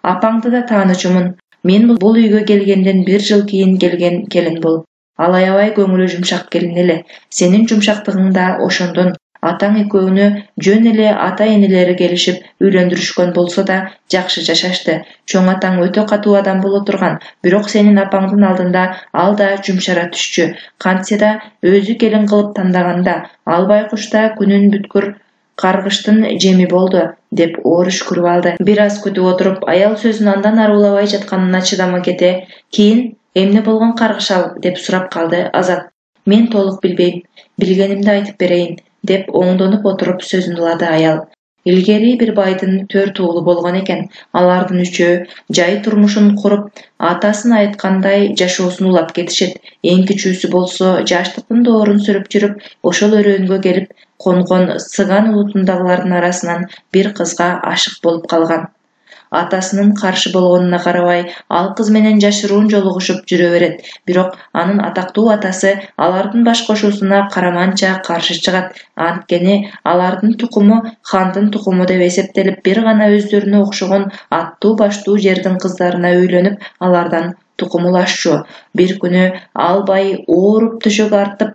Apaňdy da taňyjymyn. Men bul üýge gelgenden 1 jyl keyin gelgen kelin bol. Al aýabay göňüli jumşak kelin ele. Senin jumşakdygyň da oşondon. Ataň eköwünü jön ele ata eneleri gelişip üýlendirişken bolsa da jakşı jaşaşdy. Çoň ataň ötö katu adam bolo turgan, birok senin apaňdyn aldynda al da jumşara düşçü. Kantse da özü kelin kılıp tandaganda al baykuşta günün bütkür kargıştın jemi boldu, dep oruş kurup aldy. Biraz kötü oturup ayal sözün andan arulabay jatkanyna çydama kete, keyin emne bolgon kargışal dep surap kaldy Azat. Men toluk bilbeýim, bilgenimdi aýtyp bereýin, dep oňdonyp oturup sözün ulady ayal. Ilgeri bir baýdyn 4 oğlu bolgan eken, alardyn üçü jaý turmuşun kurup, atasyn aýtkanday jaşoosун ulap ketişet. Eň kiçüsü bolsa jaşlyktyn doğrun sürüp jürüp, oşol öröngө gelip kongon Sıgan ulutundagılaryň arasынан bir kızga aşyk bolup kalgan. Atasının karşı bolgonuna karabay, al kız menen jaşyruun joluguşup jüre beret. Birok anın ataktуу atasy alardyn baş koşusuna karamança karşı çıgat. Antkeni alardyn tukumu handyn tukumu dep eseptelip bir gana özlerine okşogon attуу baştуу жердин kızlaryna öýlenip alardan tukumlaşçu. Bir günü albay oorup düşök artyp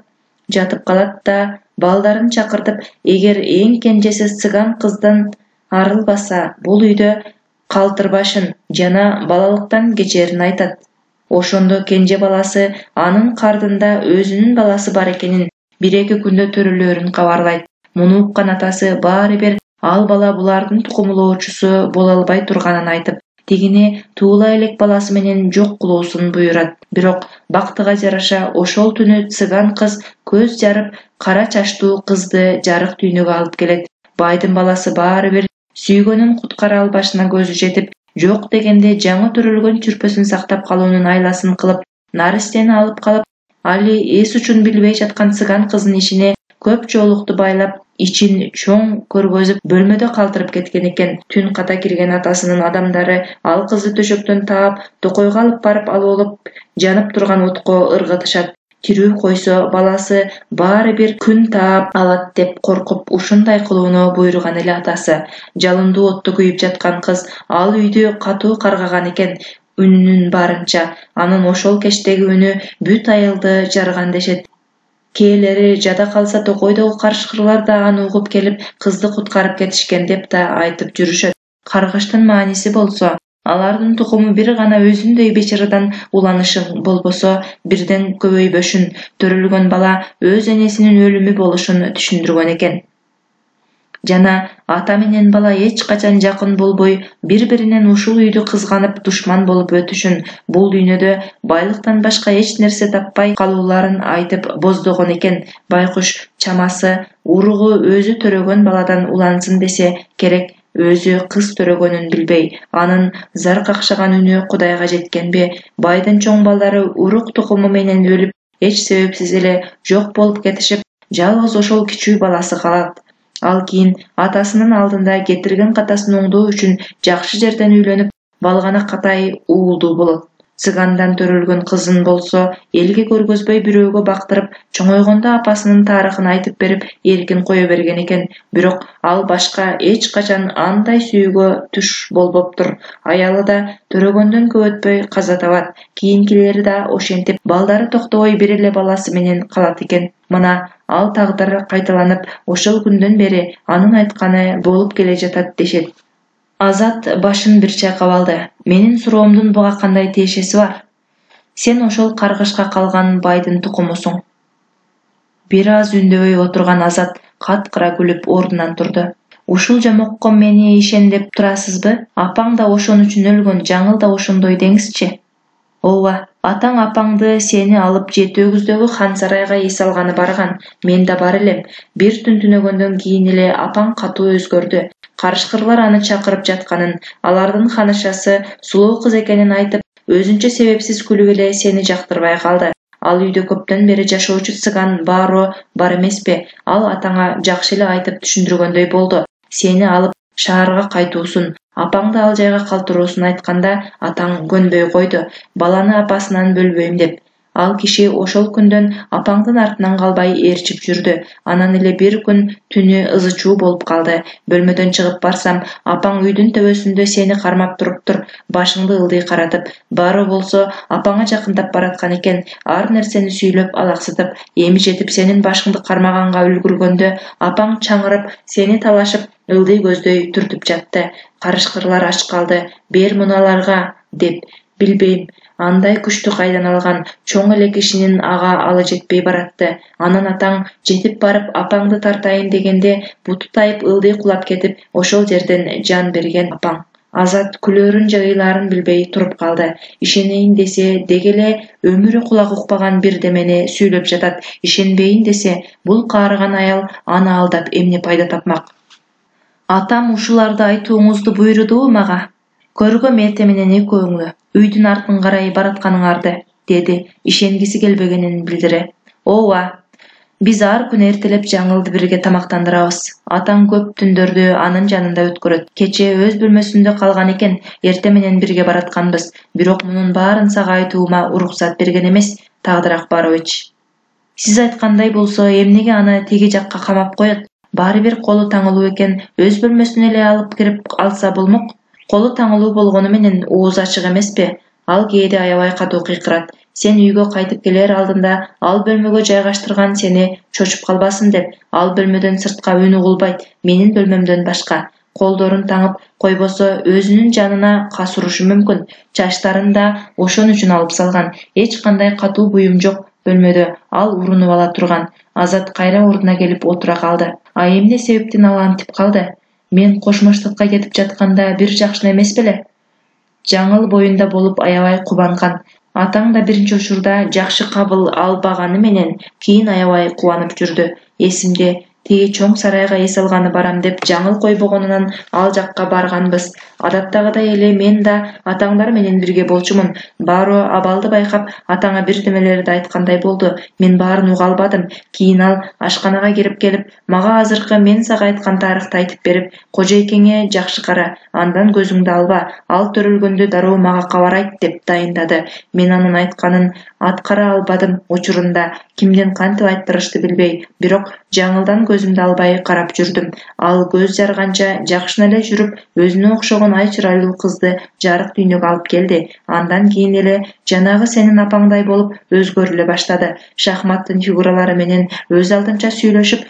jatyp kalat da baldaryn çakırtıp, eger eň kenjesi Sıgan kızdan arılbasa bul üýde kaltırbaşın jana balalyktan geçerini aytat. Oşondo kenje balası anın kardında özünün balası bar ekenin 1-2 günde törülörün kabarlayt. Munu ukkan atası bari bir al bala bulardın tukumulooçusu bola alбай turganyn aytyp, tigini tuğula elek balası menen jok kıloosun buyurat. Birok baktıga jaraşa oşol tünü Sıgan kız köz jarıp kara çaştуу kızdy jarık düýnüge alıp gelet. Baydın balası bari bir süýgönün kutkara albaşına gözü jetip, jok degende жаңы төрөлgön çürpösүn saktap kalуунун aylasyn kılıp, naristeni alıp kalıp, Ali es üçin bilbey jatkan Sıgan kızın işine köp joluktu baylap, için çoň körgözüp bölmödö kaltırıp ketken eken. Tün kata kirgen atasının adamdары al kızı töşöktön taap, tokoyga alıp barıp olup janıp turgan otko ırgıtышat. Tirүү koyso balası bari bir gün taap alat dep korkup uşunday kılууну buyurgan ele atası. Jalындуу ottu kүйüp jatkan kız al üýdü katуу kargagan eken, үнүнүн барынча. Анын ошол кечтеги үнү бүт айылды жарган дешет. Кээлери жада калса токойдогу карышкырлар да аны угуп келип кызды куткарып кетишкен деп да айтып жүрүшөт. Каргыштын мааниси болсо, алардын тукуму бир гана өзүндөй бечарадан уланышын болбосо бирден көбөйбөшүн, төрөлгөн бала өз энесинин өлүмү болушун түшүндүргөн экен. Жана ата менен бала эч качан жакын болбой, бири-биринен ушул үйдү кызганып душман болуп өтүшүн, бул дүйнөдө байлыктан башка эч нерсе таппай калууларын айтып боздогон экен. Байкуш чамасы уругу өзү төрөгөн баладан улансын десе керек, өзү кыз төрөгөнүн билбей, анын зар какшаган үнү Кудайга жеткенби, байдын чоң балдары урук тукуму менен өлүп, эч себепсиз эле жок болуп кетишип, жалгыз ошол кичүү баласы калат. Ал кийин атасынын алдында кетирген катасын оңдоо үчүн жакшы жерден үйлөнүп, балгана катай уулдуу болот. Цыгандан төрөлгөн кызын болсо элге көргөзбөй бирөөгө бактырып, чоңойгондо апасынын тарыхын айтып берип, эркин кое берген экен. Бирок ал башка эч качан андай сүйүүгө түш болбоптур. Аялы да төрөгөндөн көп өтпөй каза табат. Кийинкилери да ошентип балдары токтобой бир эле баласы менен калат экен. Мына ал тагдыр кайталанып, ошол күндөн бери анын айтканы болуп келе жатат дешет. Азат башын бир чайкап алды. Менин суроомдун буга кандай тиешеси бар? Сен ошол каргышка калган байдын тукумусуң. Бир аз үндөбөй отурган Азат каткыра күлүп ордунан турду. Ушул жамокко мени ишен деп турасызбы? Апаң да ошон үчүн өлгөн, жаңыл да ошондой деңизчи. Ооба, атаң апаңды сени алып жети өгүздөгү хан сарайга эс алганы барган. Мен да бар элем. Бир түн түнөгөндөн кийин эле апаң катуу өзгөрдү. Карышкырлар аны чакырып жатканын, алардын ханышасы сулуу кыз экенин айтып, өзүнчө себепсиз күлүп эле сени жактырбай калды. Ал үйдө көптөн бери жашоочу цыган Баро бар эмеспи? Ал атаңа жакшы эле айтып түшүндүргөндөй болду. Сени алып шаарга кайтуусун, апаңды ал жайга калтыруусун айтканда, атаң көнбөй койду. Баланы апасынан бөлбөйм деп. Ал киши ошол күндөн апаңдын артынан калбай ээрчип жүрдү. Анан эле бир күн түнү ызы-чуу болуп калды. Бөлмөдөн чыгып барсам, апаң үйдүн төбөсүндө сени кармап туруптур, башыңды ылдый каратып. Бары болсо апаңа жакындап бараткан экен, ар нерсени сүйлөп алаксытып, эми жетип сенин башыңды кармаганга үлгүргөндө, апаң чаңырып, сени талашып, ылдый көздөй түртүп жатты. Карышкырлар ач калды. Бер муналарга деп. Билбейм, андай күчтү кайдан алган, чоң эле кишинин ага алы жетпей баратты. Анан атаң жетип барып апаңды тартайын дегенде, буту тайып ылдый кулап кетип, ошол жерден жан берген апаң. Азат күлөрүн же ыйлаарын билбей туруп калды. Ишенейин десе, деги эле өмүрү кулак укпаган бирдемени сүйлөп жатат. Ишенбейин десе, бул каарыган аял аны алдап эмне пайда тапмак? Атам ушуларды айтууңузду буйрудубу мага? Көргөм эртең менен экөөңү үйдүн артын карай баратканыңарды, деди, ишенгиси келбегенин билдире. Ооба, биз ар күнү эртелеп жаңылды бирге тамактандырабыз. Атаң көп түндөрдү анын жанында өткөрөт. Кечээ өз бөлмөсүндө калган экен, эртең менен бирге баратканбыз. Бирок мунун баарын сага айтуума уруксат берген эмес, Тагдыр Акбарович. Сиз айткандай болсо, эмнеге аны тиги жакка камап коет? Баары бир колу таңылуу экен, өз бөлмөсүнө эле алып кирип алса болмок. Колу таңылуу болгону менен ооз ачык эмеспи? Ал кээде аябай катуу кыйкырат. Сен үйгө кайтып келер алдында ал бөлмөгө жайгаштырган сени чочуп калбасын деп, ал бөлмөдөн сыртка үн угулбайт, менин бөлмөмдөн башка. Колдорун таңып койбосо өзүнүн жанына кас урушу мүмкүн. Чачтарын да ошон үчүн алып салган. Эч кандай катуу буюм жок бөлмөдө. Ал урунуп ала турган. Азат кайра ордуна келип отура калды. А эмне себептен ал антип калды? Мен кошмоштукка кетип жатканда бир жакшы эмес беле? Жаңыл боюнда болуп аябай кубанган. Атаң да биринчи учурда жакшы кабыл албаганы менен кийин аябай кубанып жүрдү. Эсимде, тиги чоң сарайга эс алганы барам деп жаңыл койбогонунан ал жакка барганбыз. Адаттагыдай эле мен да атаңдар менен бирге болчумун. Баро абалды байкап, атаңа бирдемелерди айткандай болду. Мен баарын уга албадым. Кийин ал ашканага кирип келип, мага азыркы мен сага айткан тарыхты айтып берип, кожойкеңе жакшы кара, андан көзүңдү алба, ал төрөлгөндө дароо мага кабар айт деп дайындады. Мен анын айтканын аткара албадым учурунда, кимден кантип айттырышты билбей, бирок жаңылдан көзүмдү албай карап жүрдүм. Ал көз жарганча жакшына эле жүрүп, өзүнө окшогон ай чырайлуу кызды жарык дүйнөгө алып келди. Андан кийин эле жанагы сенин апаңдай болуп өзгөрүлө баштады. Шахматтын фигуралары менен өз алдынча сүйлөшүп,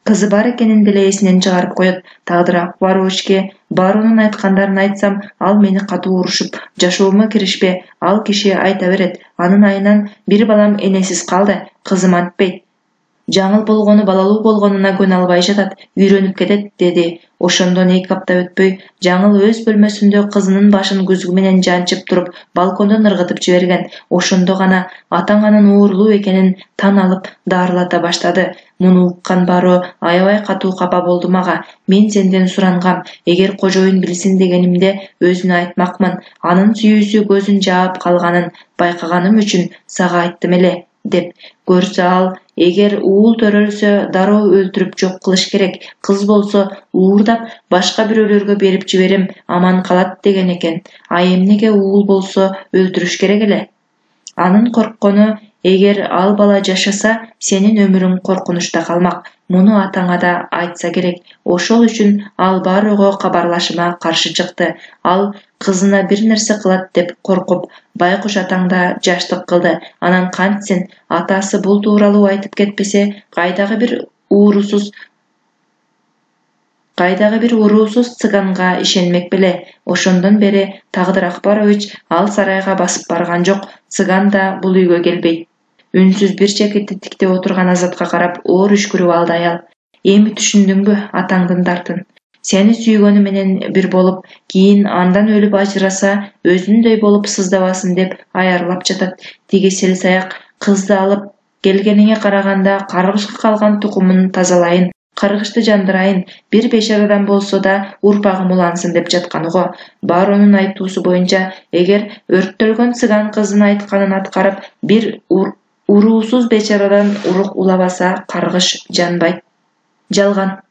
кызы бар экенин деле эсинен чыгарып коет. Тагдыр Акбаровичке Барунун айткандарын айтсам, ал мени катуу урушуп, жашоомо киришпе, ал киши айта берет. Анын айынан бир балам энесиз калды. Кызым антпейт. Жаңыл болгону балалуу болгонуна көнө албай жатат, үйрөнүп кетет, деди. Ошондон 2 апта өтпөй, Жаңыл өз бөлмөсүндө кызынын башын күзгү менен жанчып туруп, балкондон ыргытып жиберген. Ошондо гана атаң анын оорлуу экенин тан алып, дарылата баштады. Муну уккан Баро аябай катуу капа болду мага. Мен сенден сурангам, эгер кожоюн билсин дегенимде өзүнө айтмакмын. Анын сүйүүсү көзүн жаап калганын байкаганым үчүн сага айттым эле, деп. Көрсө ал, эгер уул төрөлсө дароо өлтүрүп жок кылыш керек. Кыз болсо уурдап башка бирөөлөргө берип жиберем, аман калат деген экен. А эмнеге уул болсо өлтүрүш керек эле? Анын корккону, эгер ал бала жашаса, сенин өмүрүң коркунучта калмак. Муну атаңа да айтса керек. Ошол үчүн ал Барого кабарлашыма каршы чыкты. Ал кызына бир нерсе кылат деп коркуп, байкуш атаң да жаштык кылды. Анан кантсин, атасы бул тууралуу айтып кетпесе, кайдагы бир уруусуз цыганга ишенмек беле. Ошондон бери Тагдыр Акбарович ал сарайга басып барган жок. Цыган да бул үйгө келбейт. Үнсүз бир чекитиктикте отурган Азатка карап оор үшкүрүп алды аял. Эми түшүндүңбү атаңдын дартын? Сени сүйгөнү менен бир болуп, кийин андан өлүп ажыраса, өзүндөй болуп сыздабасын деп аярлап жатат. Тиги селсаяк кызды алып келгениңе караганда каргышка калган тукумун тазалайын, каргышты жандырайын, бир бейшарадан болсо да урпагым улансын деп жатканы го. Баронун айтуусу боюнча, эгер өрттөлгөн цыган кыздын айтканын аткарып, бир уруусуз бечарадан урук улабаса, каргыш жанбайт. Жалган.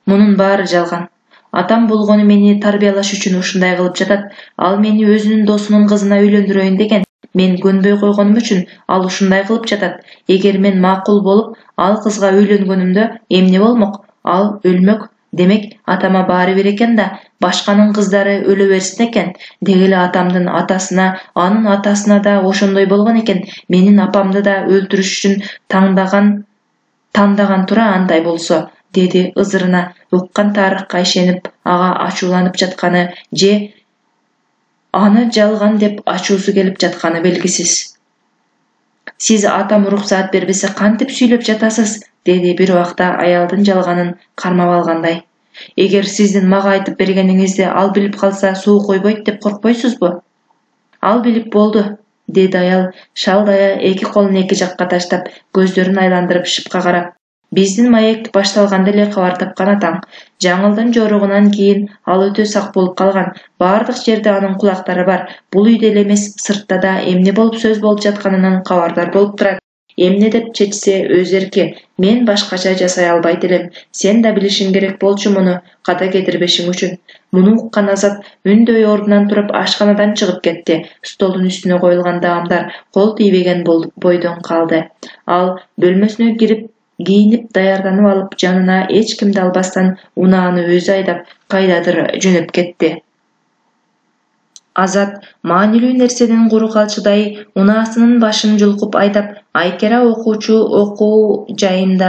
Мунун баары жалган. Атам болгону мени тарбиялаш үчүн ушундай кылып жатат. Ал мени өзүнүн досунун кызына үйлөндүрөйүн деген. Мен көнбөй койгонум үчүн ал ушундай кылып жатат. Эгер мен макул болуп, ал кызга үйлөнгөнүмдө эмне болмок? Ал өлмөк. Демек, атама баары бир экен да, башканын кыздары өлө берсин экен. Деги эле атамдын атасына, анын атасына да ошондой болгон экен. Менин апамды да өлтүрүш үчүн тандаган тура андай болсо, деди ызырына. Уккан тарыхка ишенип, ага ачууланып жатканы же аны жалган деп ачуусу келип жатканы белгисиз. Сиз атам уруксаат бербесе кантип сүйлөп жатасыз? Деди бир убакта аялдын жалганын кармап алгандай. Эгер сиздин мага айтып бергениңизди ал билип калса, суу койбойт деп коркпойсузбу? Ал билип болду, деди аял, шалдая эки колун эки жакка таштап, көздөрүн айландырып шыпка карап. Биздин маек башталганда эле кабар тапкан атаң. Жаңылдын жоругунан кийин ал өтө сак болуп калган. Бардык жерде анын кулактары бар. Бул үйдө эле эмес, сыртта да эмне болуп сөз болуп жатканынан кабардар болуп турат. Эмне деп чечсе өз эрки. Мен башкача жасай албайт элем. Сен да билишиң керек болчу муну, ката кетирбешиң үчүн. Муну уккан Азат үндөй ордунан туруп ашканадан чыгып кетти. Столдун үстүнө коюлган даамдар кол тийбеген бойдон калды. Ал бөлмөсүнө кирип, кийинип даярданып алып, жанына эч кимди албастан унааны өзү айдап кайдадыр жөнөп кетти. Азат маанилүү нерседен куру калчыдай унаасынын башын жулкуп айдап, Айкера окуучу окуу жайдын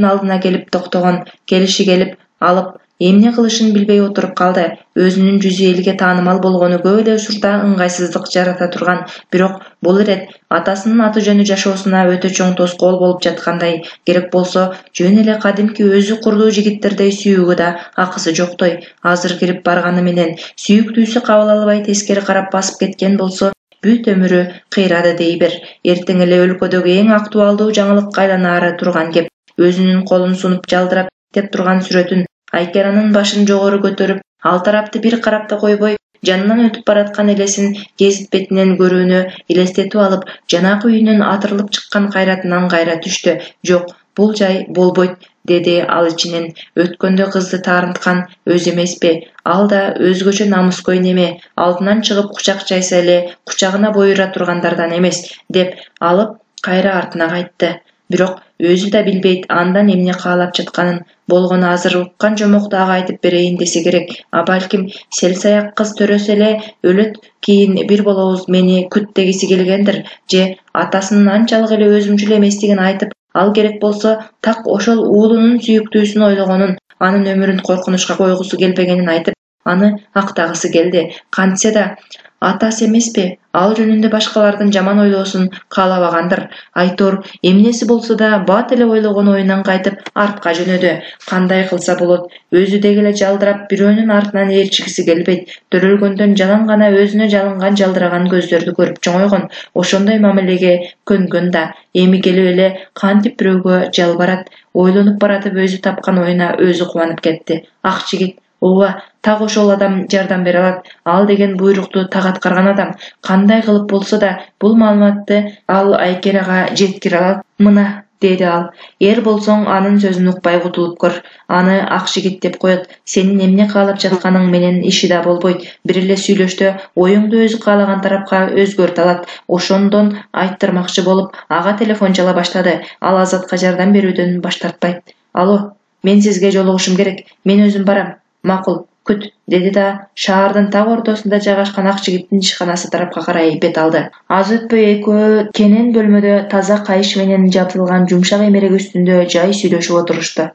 алдына келип токтогон. Келиши келип алып, эмне кылышын билбей отуруп калды. Өзүнүн жүзү элге таанымал болгону көп эле учурда ыңгайсыздык жарата турган. Бирок бул ирет атасынын аты жөнү жашоосуна өтө чоң тоскоол болуп жаткандай. Керек болсо, жөн эле кадимки өзү курдуу жигиттердей сүйүүгө да акысы жоктой. Азыр кирип барганы менен сүйүктүүсү кабыл албай тескери карап басып кеткен болсо, бүт өмүрү кыйрады дей бер. Эртең эле өлкөдөгү эң актуалдуу жаңылыкка айланаары турган кеп. Өзүнүн колун сунуп жалдырап деп турган сүрөтүн, Айкеранын башын жогору көтөрүп, ал тарапты бир карап да койбой, жанынан өтүп бараткан элесин гезит бетинен көрүүнү элестетип алып, жанакы үйүнөн атырылып чыккан кайратынан кайра түштү. Жок, бул жай болбойт, деди ал ичинен. Өткөндө кызды таарынткан өз эмеспи? Ал да өзгөчө намыскөй неме. Алдынан чыгып кучак жайса эле кучагына буйра тургандардан эмес, деп алып кайра артына кайтты. бирок өзү да билбейт андан эмне каалап жатканын. Болгону азыр уккан жомокту ага айтып берейин десе керек. А балким селсаяк кыз төрөсө эле өлөт, кийин бир болобуз мени күт дегиси келгендир, же атасынын анчалык эле өзүмчүл эместигин айтып, ал керек болсо так ошол уулунун сүйүктүүсүн ойлогонун, анын өмүрүн коркунучка койгусу келбегенин айтып, аны актагысы келди. Кантсе да атасы эмеспи, ал жөнүндө башкалардын жаман ойлоосун каалабагандыр. Айтор эмнеси болсо да бат эле ойлогон оюнан кайтып артка жөнөдү. Кандай кылса болот? Өзү деги эле жалдырап бирөөнүн артынан ээрчигиси келбейт. Төрөлгөндөн жалаң гана өзүнө жалынган жалдыраган көздөрдү көрүп чоңойгон. Ошондой мамилеге көнгөн да. Эми келип эле кантип бирөөгө жалбарат, ойлонуп баратып өзү тапкан оюна өзү кубанып кетти. Ак жигит, ооба, так ошол адам жардам бере алат. Ал деген буйрукту так аткарган адам. Кандай кылып болсо да бул маалыматты ал Айкерага жеткире алат. Мына, деди ал. Эр болсоң анын сөзүн укпай кутулуп көр. Аны ак жигит деп коет. Сенин эмне каалап жатканың менен иши да болбойт. Бир эле сүйлөштө оюңду өзү каалаган тарапка өзгөртө алат. Ошондон айттырмакчы болуп, ага телефон чала баштады. Ал Азатка жардам берүүдөн баш тартпайт. Алло, мен сизге жолугушум керек. Мен өзүм барам. Макул, күт, деди да шаардын так ортосунда жайгашкан ак жигиттин ишканасы тарапка карай бет алды. Аз өтпөй экөө кенен бөлмөдө таза кайыш менен жабдылган жумшак эмерек үстүндө жай сүйлөшүп отурушту.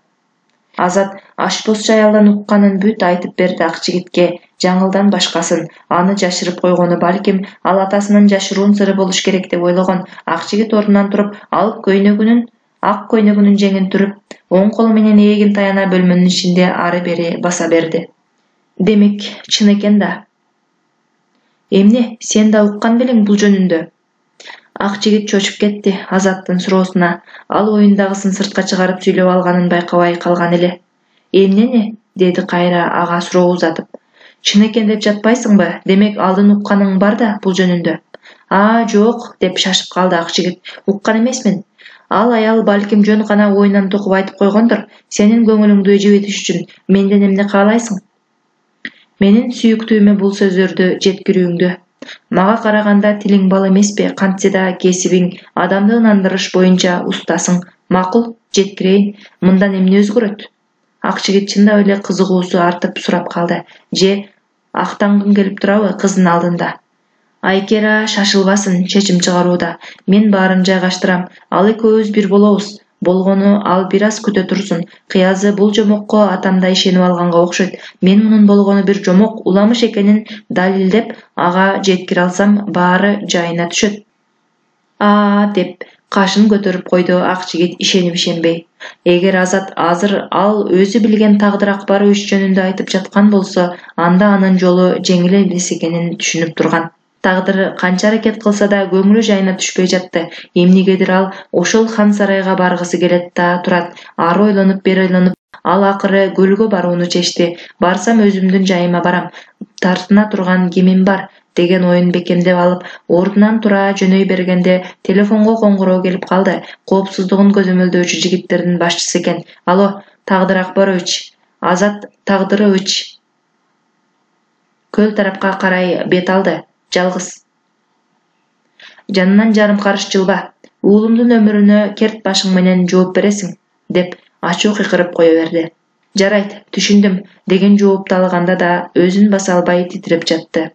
Азат ашпозчу аялдан укканын бүт айтып берди ак жигитке, жаңылдан башкасын. Аны жашырып койгону балким ал атасынын жашыруун сыры болуш керек деп ойлогон. Ак жигит ордунан туруп, ак көйнөгүнүн жеңин түрүп, оң колу менен эгин таяна бөлмөнүн ичинде ары-бери баса берди. Демек, чын экен да. Эмне, сен да уккан белең бул жөнүндө? Ак жигит чочуп кетти Азаттын суроосуна. Ал оюндагысын сыртка чыгарып сүйлөп алганын байкабай калган эле. Эмнени? Деди кайра ага суроо узатып. Чын экен деп жатпайсыңбы? Демек, алдын укканың бар да бул жөнүндө? Жок, деп шашып калды ак жигит. Уккан эмесмин. Ал аял балким жөн гана оюнан токуп айтып койгондур. Сенин көңүлүңдү жебетиш үчүн менден эмне каалайсың? Менин сүйүктүүмө бул сөздөрдү жеткирүүңдү. Мага караганда тилиң бал эмеспи, кантсе да кесибиң, адамды ынандырыш боюнча устасың. Макул, жеткирейин. Мындан эмне өзгөрөт? Ак жигит чындап эле кызыгуусу артып сурап калды. Же актангың келип турабы кыздын алдында? Айкера шашылбасын чечим чыгарууда. Мен баарын жайгаштырам. Ал экөөбүз бир болобуз. Болгону ал бир аз күтө турсун. Кыязы бул жомокко атамдай ишенип алганга окшойт. Мен мунун болгону бир жомок уламыш экенин далилдеп ага жеткире алсам, баары жайына түшөт. Деп кашын көтөрүп койду ак жигит ишенип-ишенбей. Эгер Азат азыр ал өзү билген тагдыр акбары иш жөнүндө айтып жаткан болсо, анда анын жолу жеңил эмес экенин түшүнүп турган. Тагдыр канча аракет кылса да көңүлү жайына түшпөй жатты. Эмнегедир ал ошол хан сарайга баргысы келет да турат. Ары ойлонуп, бери ойлонуп, ал акыры көлгө барууну чечти. Барсам өзүмдүн жайыма барам. Тартына турган кемим бар, деген оюн бекемдеп алып, ордунан тура жөнөй бергенде телефонго коңгуроо келип калды. Коопсуздугун көзөмөлдөөчү жигиттердин башчысы экен. Алло, Тагдыр Акбарович, Азат Тагдырович. Көл тарапка карай бет алды. Жалгыз. Жанынан жарым карыш жылба. Уулумдун өмүрүнө керт башың менен жооп бересиң, деп ачуу кыйкырып кое берди. Жарайт, түшүндүм, деген жоопту алганда да өзүн баса албай титиреп жатты.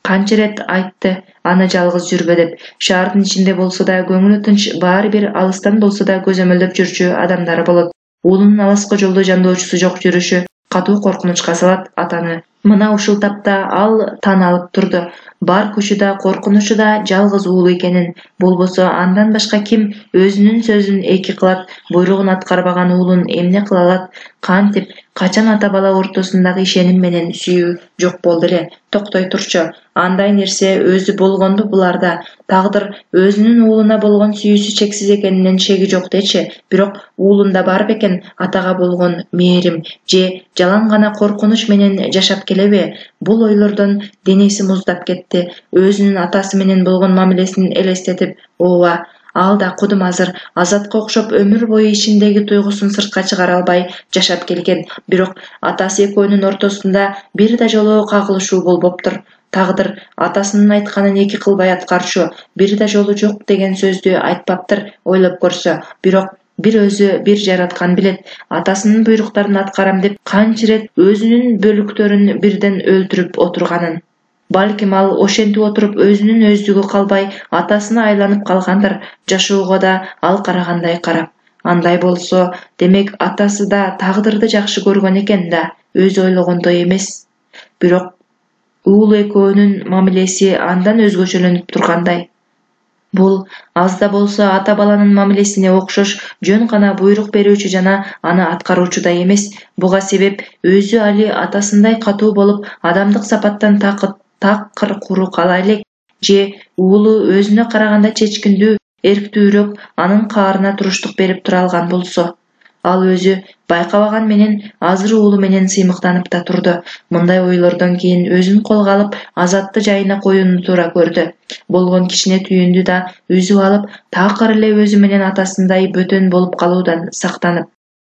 Канча ирет айтты аны жалгыз жүрбө деп. Шаардын ичинде болсо да көңүлү тынч, баары бир алыстан болсо да көзөмөлдөп жүрчү адамдары болот. Уулунун алыскы жолдо жандоочусу жок жүрүшү катуу коркунучка салат атаны. Мына ушул тапта ал таң алып турду. Бар күчү да коркунучу да жалгыз уулу экенин, болбосо андан башка ким өзүнүн сөзүн эки кылат, буйругун аткарбаган уулун эмне кыла алат? Кантип, качан ата бала ортосундагы ишеним менен сүйүү жок болду эле? Токтой турчу. Андай нерсе өзү болгонду буларда. Тагдыр өзүнүн уулуна болгон сүйүүсү чексиз экенинен шеги жок дечи. Бирок уулунда бар бекен атага болгон мээрим же жалаң гана коркунуч менен жашап келеби? Бул ойлордон денеси муздап кетти. Өзүнүн атасы менен болгон мамилесин элестетип, ооба, ал да кудум азыр Азатка окшоп өмүр бою ичиндеги туйгусун сыртка чыгара албай жашап келген. Бирок атасы экөөнүн ортосунда бир да жолу кагылышуу болбоптур. Тагдыр атасынын айтканын эки кылбай аткарчу, бир да жолу жок деген сөздү айтпаптыр ойлоп көрсө. Бирок бир өзү бир жараткан билет. Атасынын буйруктарын аткарам деп канча ирет өзүнүн бөлүктөрүн бирден өлтүрүп отурганын. Балким ал ошентип отуруп өзүнүн өздүгү калбай атасына айланып калгандыр, жашоого да ал карагандай карап. Андай болсо, демек атасы да тагдырды жакшы көргөн экен да, өзү ойлогондой эмес. Бирок уулу экөөнүн мамилеси андан өзгөчөлөнүп тургандай. Бул аз да болсо ата баланын мамилесине окшош жөн гана буйрук берүүчү жана аны аткаруучудай эмес. Буга себеп өзү али атасындай катуу болуп, адамдык сапаттан такыр куру кала элек, же уулу өзүнө караганда чечкиндүү, эрктүүрөөк, анын каарына туруштук берип тура алган болсо. Ал өзү байкабаган менен азыр уулу менен сыймыктанып да турду. Мындай ойлордон кийин өзүн колго алып, Азатты жайына коюуну туура көрдү. Болгон кичине түйүндү да үзүп алып, такыр эле өзү менен атасындай бөтөн болуп калуудан сактанып,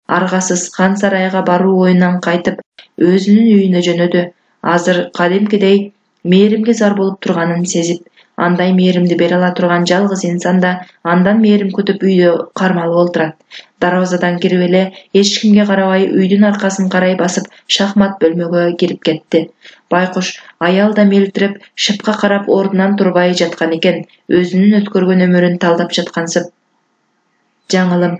аргасыз хан сарайга баруу оюнан кайтып, өзүнүн үйүнө жөнөдү. Азыр кадимкидей мээримге зар болуп турганын сезип, андай мээримди бере ала турган жалгыз инсан да андан мээрим күтүп үйдө кармалып олтурат. Дарбазадан кирип эле эч кимге карабай үйдүн аркасын карай басып шахмат бөлмөгө кирип кетти. Байкуш аял да мелтирип, шыпка карап ордунан турбай жаткан экен, өзүнүн өткөргөн өмүрүн талдап жаткансып. Жаңылым,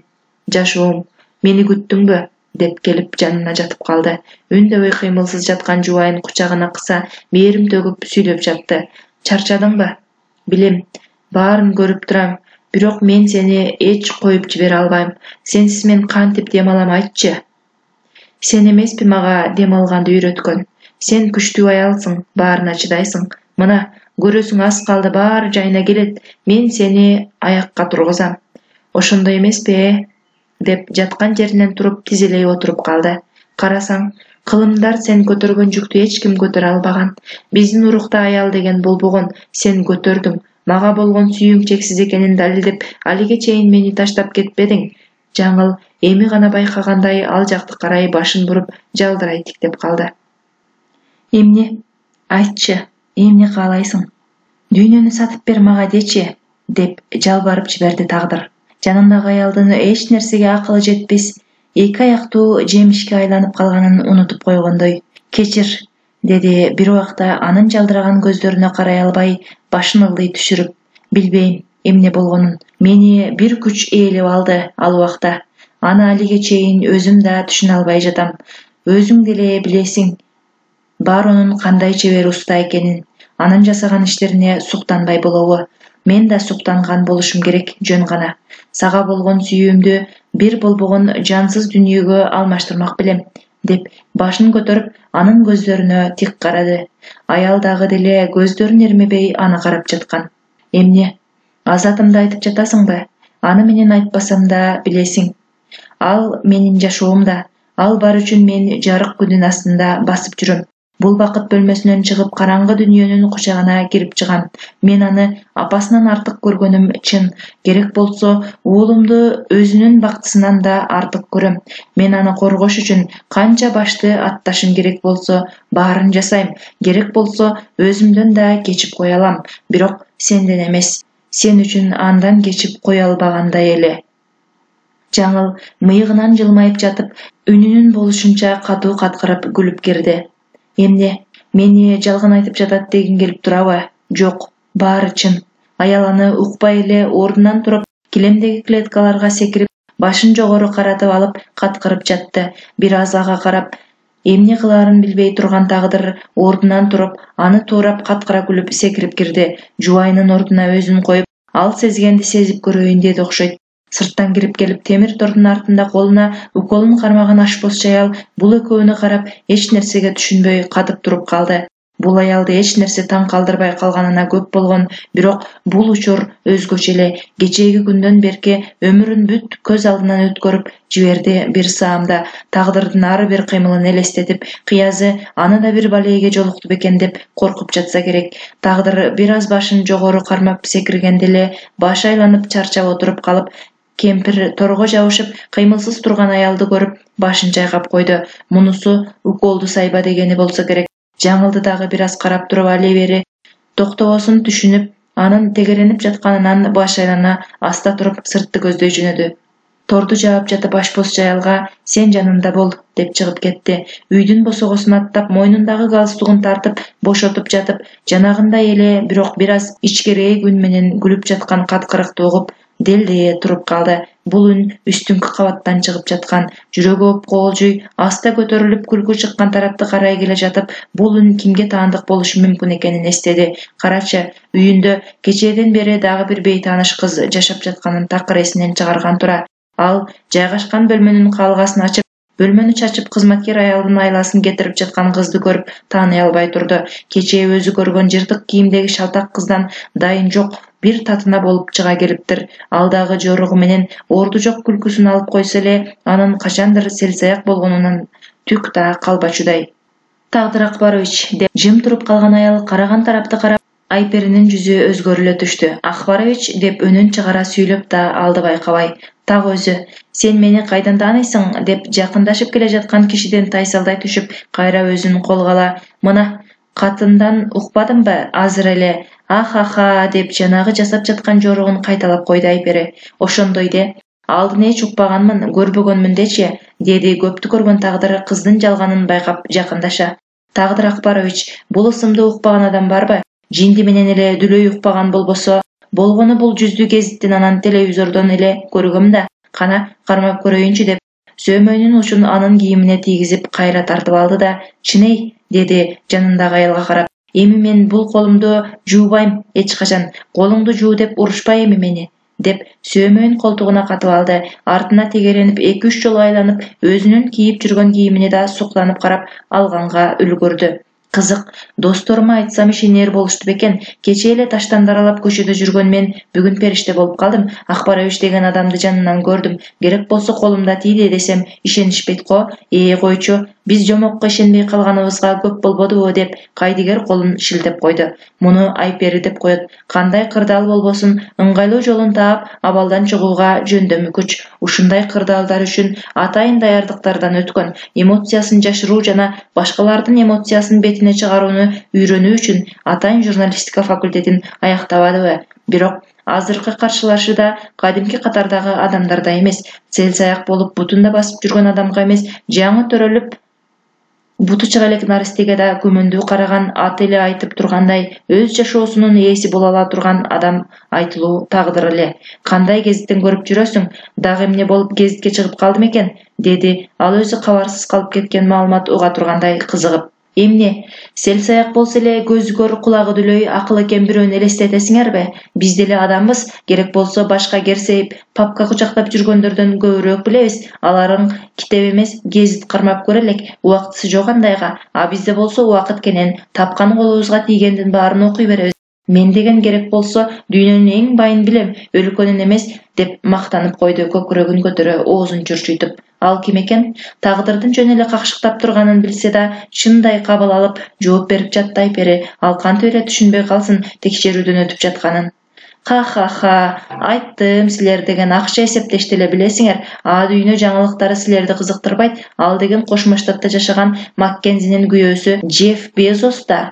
жашоом, мени күттүңбү? Деп келип жанына жатып калды. Үндөбөй кыймылсыз жаткан жубайын кучагына кыса, мээрим төгүп сүйлөп жатты. Чарчадыңбы? Билем, баарын көрүп турам, бирок мен сени эч коюп жибере албайм. Сенсиз мен кантип дем алам, айтчы. Сен эмеспи мага дем алганды үйрөткөн. Сен күчтүү аялсың, баарына чыдайсың. Мына, көрөсүң аз калды баары жайына келет. Мен сени аякка тургузам. Ошондой эмеспи, деп жаткан жеринен туруп тизелей отуруп калды. Карасаң, кылымдар сен көтөргөн жүктү эч ким көтөрө албаган. Биздин урукта аял деген болбогон, сен көтөрдүң. Мага болгон сүйүүң чексиз экенин далилдеп, алиге чейин мени таштап кетпедиң. Жаңыл эми гана байкагандай ал жакты карай башын буруп, жалдырай тиктеп калды. Эмне? Айтчы, эмне каалайсың? Дүйнөнү сатып бер мага дечи, деп жалбарып жиберди Тагдыр. Жанындагы аялдын эч нерсеге акылы жетпес, эки аяктуу жемишке айланып калганын унутуп койгондой. Кечир, деди бир убакта анын жалдыраган көздөрүнө карай албай, башын ылдый түшүрүп. Билбейм эмне болгонун. Мени бир күч ээлеп алды ал убакта. Аны алиге чейин өзүм да түшүнө албай жатам. Өзүң деле билесиң, Баронун кандай чебер уста экенин. Анын жасаган иштерине суктанбай болобу? Мен да суктанган болушум керек, жөн гана. Сага болгон сүйүүмдү бир болбогон жансыз дүнүйөгө алмаштырмак белем, деп башын көтөрүп, анын көздөрүнө тик карады. Аял дагы деле көздөрүн эрмебей аны карап жаткан. Эмне? Азатымды айтып жатасыңбы? Аны менен айтпасам да билесиң. Ал менин жашоом да. Ал бар үчүн мен жарык күнүн астында басып жүрөм. Бул бакыт бөлмөсүнөн чыгып караңгы дүйнөнүн кучагына кирип чыгам. Мен аны апасынан артык көргөнүм чын. Керек болсо, уулумду өзүнүн бактысынан да артык көрөм. Мен аны коргош үчүн канча башты атташым керек болсо, баарын жасайм. Керек болсо, өзүмдөн да кечип кое алам. Бирок сенден эмес. Сен үчүн андан кечип кое албагандай эле. Жаңыл мыйыгынан жылмайып жатып, үнүнүн болушунча катуу каткырып күлүп кирди. Эмне? Мени жалган айтып жатат дегиң келип турабы? Жок, баары чын. Аял аны укпай эле ордунан туруп, килемдеги клеткаларга секирип, башын жогору каратып алып каткырып жатты. Бир аз ага карап, эмне кылаарын билбей турган Тагдыр ордунан туруп, аны туурап каткыра күлүп секирип кирди. Жубайынын ордуна өзүн коюп, ал сезгенди сезип көрөйүн деди окшойт. Сырттан кирип келип темир тордун артында колуна уколун кармаган ашпозчу аял бул экөөнү карап эч нерсеге түшүнбөй катып туруп калды. Бул аялды эч нерсе таң калтырбай калганына көп болгон, бирок бул учур өзгөчө эле. Кечээги күндөн берки өмүрүн бүт көз алдынан өткөрүп жиберди бир саамда. Тагдырдын ар бир кыймылын элестетип, кыязы аны да бир балейге жолукту бекен деп коркуп жатса керек. Тагдыр бир аз башын жогору кармап секиргенде эле башы айланып чарчап отуруп калып, кемпир торго жабышып кыймылсыз турган аялды көрүп башын чайкап койду. Мунусу уколду сайба дегени болсо керек. Жаңылды дагы бир аз карап туруп але бери токтобосун түшүнүп, анын тегеренип жатканынан баш айлана аста туруп сыртты көздөй жөнөдү. Торду жаап жатып ашпос жайылга "Сен жанымда бол" деп чыгып кетти. Үйдүн босогосун аттап, мойнундагы галстугун тартып, бошотуп жатып, жанагындай эле, бирок бир аз ичкерээк үн менен күлүп жаткан каткырыкты угуп, делдее туруп калды. Бул үн үстүңкү кабаттан чыгып жаткан. Жүрөгү опкоолжуй, аста көтөрүлүп күлкү чыккан тарапты карай келе жатып, бул үн кимге таандык болушу мүмкүн экенин эстеди. Карачы, үйүндө кечээден бери дагы бир бейтааныш кыз жашап жатканын такыр эсинен чыгарган тура. Ал жайгашкан бөлмөнүн калгасын ачып, бөлмөнү чачып кызматкер аялдын айласын кетирип жаткан кызды көрүп тааный албай турду. Кечээ өзү көргөн жыртык кийимдеги шалтак кыздан дайын жок бир татына болуп чыга келиптир. Ал дагы жоругу менен орду жок күлкүсүн алып койсо эле, анын качандыр селсаяк болгонунан түк да калбачудай. "Тагдыр Акбарович" деп жым туруп калган аял караган тарапты карап, Айперинин жүзү өзгөрүлө түштү. "Акбарович" деп үнүн чыгара сүйлөп да алды байкабай. "Так өзү. Сен мени кайдан тааныйсың?" деп жакындашып келе жаткан кишиден тайсалдай түшүп, кайра өзүн колго ала. "Мына, катындан укпадымбы азыр эле?" "Аха-ха" деп жанагы жасап жаткан жоругун кайталап койду Айпери. "Ошондой де. Алдын эч укпаганмын, көрбөгөнмүн дечи", деди көптү көргөн Тагдыр кыздын жалганын байкап жакындаша. "Тагдыр Акбарович, бул ысымды укпаган адам барбы? Жинди менен эле дүлөй укпаган болбосо, болгону бул жүздү гезиттен анан телевизордон эле көргөм да. Кана, кармап көрөйүнчү" деп сөөмөйнүн учун анын кийимине тийгизип кайра тартып алды да "Чыней" деди жанындагы аялга карап. "Эми мен бул колумду жуубайм эч качан. Колуңду жуу деп урушпа эми мени" деп сөөмөйүн колтугуна катып алды. Артына тегеренип 2-3 жолу айланып, өзүнүн кийип жүргөн кийимине да суктанып карап алганга үлгүрдү. "Кызык, досторума айтсам ишенер болушту бекен. Кечээ эле таштанды аралап көчөдө жүргөн мен бүгүн периште болуп калдым. Акбарович деген адамды жанынан көрдүм. Керек болсо колумда тийди десем ишенишпейт го. Койчу, биз жомокко ишенбей калганыбызга көп болбодубу" деп кайдыгер колун шилтеп койду. Муну Айпери деп коет. Кандай кырдаал болбосун, ыңгайлуу жолун таап, абалдан чыгууга жөндөмү күч. Ушундай кырдаалдар үчүн атайын даярдыктардан өткөн. Эмоциясын жашыруу жана башкалардын эмоциясын бетине чыгарууну үйрөнүү үчүн атайын журналистика факультетин аяктабадыбы? Бирок азыркы каршылашыда кадимки катардагы адамдарда эмес, селсаяк болуп бутунда басып жүргөн адамга эмес, жаңы төрөлүп буту чыга элек наристеге да күмөндүү караган, аты эле айтып тургандай, өз жашоосунун ээси боло ала турган адам айтылуу Тагдыр эле. "Кандай гезиттен көрүп жүрөсүң? Дагы эмне болуп гезитке чыгып калдым экен?" деди ал өзү кабарсыз калып кеткен маалымат уга тургандай кызыгып. "Эмне? Селсаяк болсо эле көзү көр, кулагы дүлөй, акыл экен бирөөнү элестетесиңерби? Биз деле адамбыз, керек болсо башка керсейип, папка кучактап жүргөндөрдөн көбүрөөк билебиз. Аларың китеп эмес, гезит кармап көрө элек, убактысы жок андайга. А бизде болсо убакыт кенен, тапкан колубузга тийгендин баарын окуй беребиз. Мен деген керек болсо дүйнөнүн эң байын билем, өлкөнүн эмес" деп мактанып койду көкүрөгүн көтөрө оозун чурчуйтуп. Ал ким экен? Тагдырдын жөн эле какшыктап турганын билсе да, чындай кабыл алып жооп берип жатты Айпери. Ал кантип эле түшүнбөй калсын текшерүүдөн өтүп жатканын. "Ха-ха-ха, айттым силер деген акча эсептешти эле билесиңер. А дүйнө жаңылыктары силерди кызыктырбайт. Ал деген Кошмо Штатта жашаган Маккензинин күйөөсү Джефф Безос да.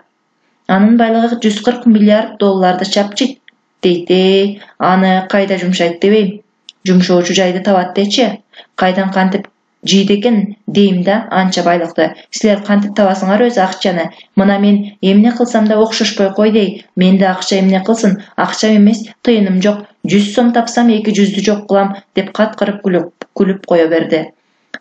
Анын байлыгы 140 миллиард долларды чапчыйт дейт. Аны кайда жумшайт дебейм. Жумшоочу жайды табат дечи. Кайдан кантип жийди экен дейм да анча байлыкты. Силер кантип табасыңар өзү акчаны? Мына мен эмне кылсам да окшошпой кой дей. Менде акча эмне кылсын? Акчам эмес, тыйыным жок. 100 сом тапсам 200-дү жок кылам" деп каткырып күлүп кое берди.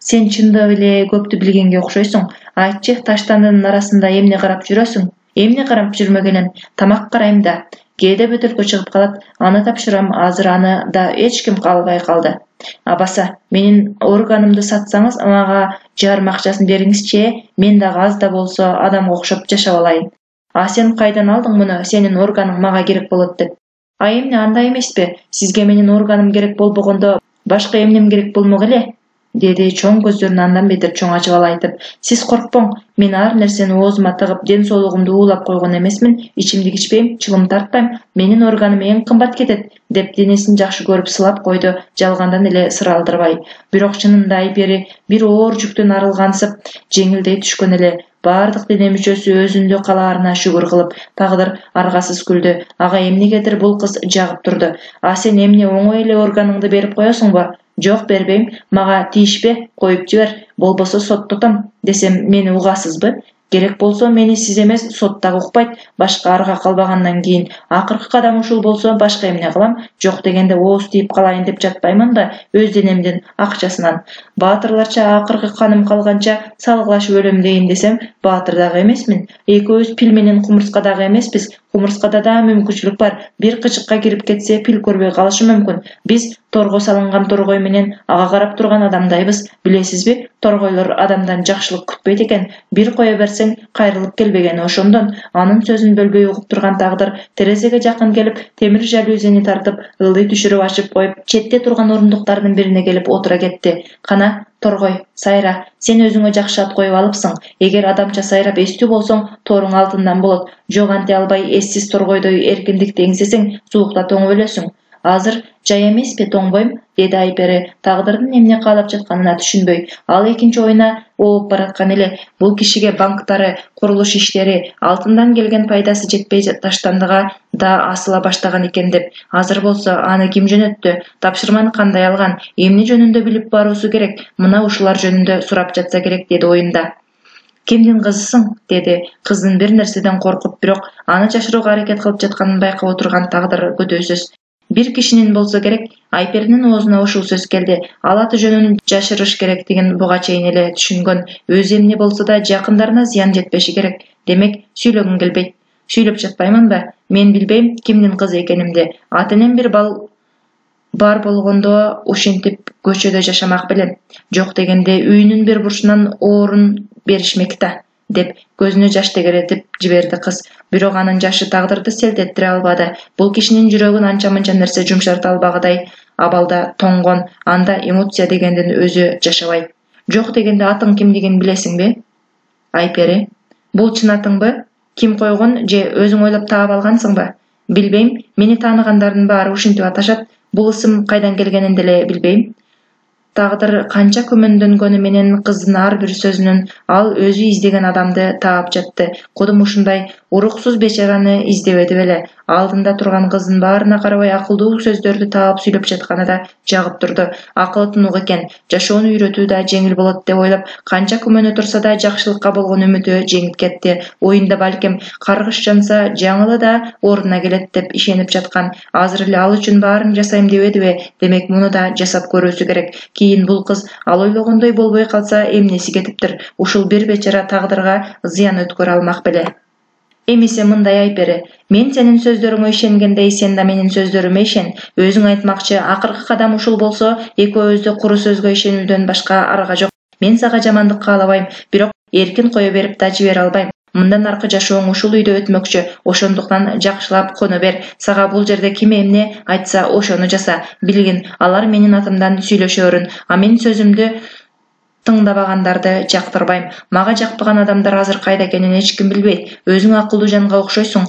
"Сен чындап эле көптү билгенге окшойсуң. Айтчы, таштандынын арасында эмне карап жүрөсүң?" "Эмне карап жүрмөк элем? Тамак карайм да. Кээде бөтөлкө чыгып калат, аны тапшырам. Азыр аны да эч ким калбай калды. Абаса, менин органымды сатсаңыз, мага жарым акчасын бериңизчи, мен дагы аз да болсо адамга окшоп жашап алайын." "А сен кайдан алдың муну? Сенин органың мага керек болот" деп. "А эмне андай эмеспи? Сизге менин органым керек болбогондо башка эмнем керек болмок эле?" деди чоң көздөрүн андан бетер чоң ачып ала айтып. "Сиз коркпоң, мен ар нерсени оозума тыгып, ден соолугумду уулап койгон эмесмин. Ичимдик ичпейм, чылым тартпайм. Менин органым эң кымбат кетет" деп денесин жакшы көрүп сылап койду, жалгандан эле сыр алдырбай. Бирок чынында Айпери бир оор жүктөн арылгансып, жеңилдей түшкөн эле. Бардык дене мүчөсү өзүндө калаарына шүгүр кылып, тагдыр аргасыз күлдү. Ага эмнегедир бул кыз жагып турду. А сен эмне оңой эле органыңды берип коесуңбу? Жок, бербейм. Мага тийишпе, коюп жибер. Болбосо соттотом десем, мени угасызбы? Керек болсо мени сиз эмес, сот дагы укпайт. Башка арга калбагандан кийин акыркы кадам ушул болсо башка эмне кылам? Жок дегенде ооз тийип калайын деп жатпаймын да, өз денемдин акчасынан. Баатырларча акыркы каным калганча салгылашып өлөм дейин десем, баатыр дагы эмесмин. Экөөбүз пил менен кумурска дагы эмеспиз. Кумурскада да мүмкүнчүлүк бар. Бир кычыкка кирип кетсе, пил көрбөй калышы мүмкүн. Биз торго салынган торгой менен ага карап турган адамдайбыз. Билесизби, торгойлор адамдан жакшылык күтпөйт экен. Бир кое берсең, кайрылып келбегени ошондон. Анын сөзүн бөлбөй угуп турган тагдыр терезеге жакын келип, темир жалюзини тартып, ылдый түшүрүп ачып коюп, четте турган орундуктардын бирине келип отура кетти. Кана, торгой, сайра, сен өзүңө жакшы ат коюп алыпсың. Эгер адамча сайрап эстүү болсоң, торуң алтындан болот. Жок, анте албай эссиз торгойдой эркиндикти эңсесең, суукта тоңуп өлөсүң. Азыр жай эмеспи, тоңбойм, деди Айпери, тагдырдын эмне каалап жатканына түшүнбөй. Ал экинчи оюна ооп бараткан эле. Бул кишиге банктары, курулуш иштери, алтындан келген пайдасы жетпей таштандыга да асыла баштаган экен деп. Азыр болсо аны ким жөнөттү? Тапшырманы кандай алган? Эмне жөнүндө билип баруусу керек? Мына ушулар жөнүндө сурап жатса керек, деди оюнда. Кимдин кызысың? Деди. Кыздын бир нерседен коркуп, бирок аны жашырууга аракет кылып жатканын байкап отурган тагдыр көдөсүз. Бир кишинин болсо керек. Айперинин оозуна ушул сөз келди. Ал аты жөнүн жашырыш керектигин буга чейин эле түшүнгөн. Өзү эмне болсо да жакындарына зыян жетпеши керек. Демек, сүйлөгүң келбейт. Сүйлөп жатпаймынбы? Мен билбейм кимдин кызы экенимди. Ата-энем бир бар болгондо ушинтип көчөдө жашамак белем. Жок дегенде үйүнүн бир бурчунан орун беришмек да, деп көзүнө жаш тегеретип жиберди кыз. Бирок анын жашы тагдырды селт эттире албады. Бул кишинин жүрөгүн анча-мынча нерсе жумшарта албагыдай абалда тоңгон. Анда эмоция дегендин өзү жашабайт. Жок дегенде атың кимдигин билесиңби? Айпери. Бул чын атыңбы? Ким койгон же өзүң ойлоп таап алгансыңбы? Билбейм, мени тааныгандардын баары ушинтип аташат. Бул ысым кайдан келгенин деле билбейм. Тагдыр канча күмөндөнгөнү менен кыздын ар бир сөзүнөн ал өзү издеген адамды таап жатты. Кудум ушундай уруксуз бечараны издебеди беле. Алдында турган кыздын баарына карабай акылдуу сөздөрдү таап сүйлөп жатканы да жагып турду. Акылы тунук экен, жашоону үйрөтүү да жеңил болот деп ойлоп, канча күмөнү турса да жакшылыкка болгон үмүтү жеңип кетти. Оюнда балким каргыш жанса, жаңылы да ордуна келет деп ишенип жаткан. Азыр эле ал үчүн баарын жасайм дебедиби? Демек, муну да жасап көрүүсү керек. Кийин бул кыз ал ойлогондой болбой калса эмнеси кетиптир? Ушул бир бечара тагдырга зыян өткөрө алмак беле. Эмесе мындай Айпери, мен сенин сөздөрүңө ишенгендей, сен да менин сөздөрүмө ишен. Өзүң айтмакчы, акыркы кадам ушул болсо, экөөбүздө куру сөзгө ишенүүдөн башка арга жок. Мен сага жамандык каалабайм, бирок эркин кое берип да жибере албайм. Мындан аркы жашооң ушул үйдө өтмөкчү. Ошондуктан жакшылап коно бер. Сага бул жерде ким эмне айтса, ошону жаса. Билгин, алар менин атымдан сүйлөшөөрүн, а мен сөзүмдү тыңдабагандарды жактырбайм. Мага жакпаган адамдар азыр кайда экенин эч ким билбейт. Өзүң акылдуу жанга окшойсуң.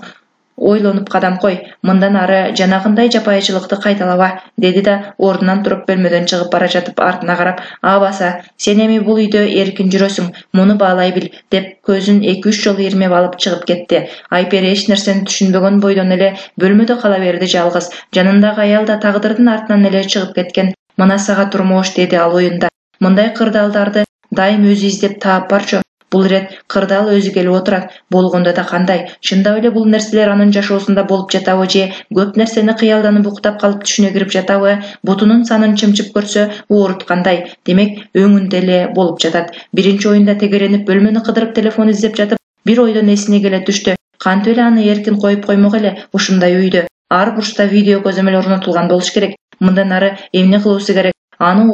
Ойлонуп кадам кой. Мындан ары жанагындай жапайычылыкты кайталаба, деди да ордунан туруп бөлмөдөн чыгып бара жатып артына карап, абаса, сен эми бул үйдө эркин жүрөсүң, муну баалай бил, деп көзүн 2-3 жолу ирмеп алып чыгып кетти. Айпери эч нерсени түшүнбөгөн бойдон эле бөлмөдө кала берди жалгыз. Жанындагы аял да тагдырдын артынан эле чыгып кеткен. Мына сага турмуш, деди ал оюнда. Мындай кырдаалдарды дайым өзү издеп таап барчу. Бул ирет кырдаал өзү келип отурат. Болгондо да кандай? Чындап эле бул нерселер анын жашоосунда болуп жатабы же көп нерсени кыялданып уктап калып түшүнө кирип жатабы? Бутунун санын чымчып көрсө, ууруткандай. Демек, өңүндө эле болуп жатат. Биринчи оюнда тегеренип бөлмөнү кыдырып телефон издеп жатып, бир ойдон эсине келе түштү. Кантип эле аны эркин коюп коймок эле ушундай үйдө? Ар бурчта видео көзөмөл орнотулган болуш керек. Мындан ары эмне кылуусу керек? Аны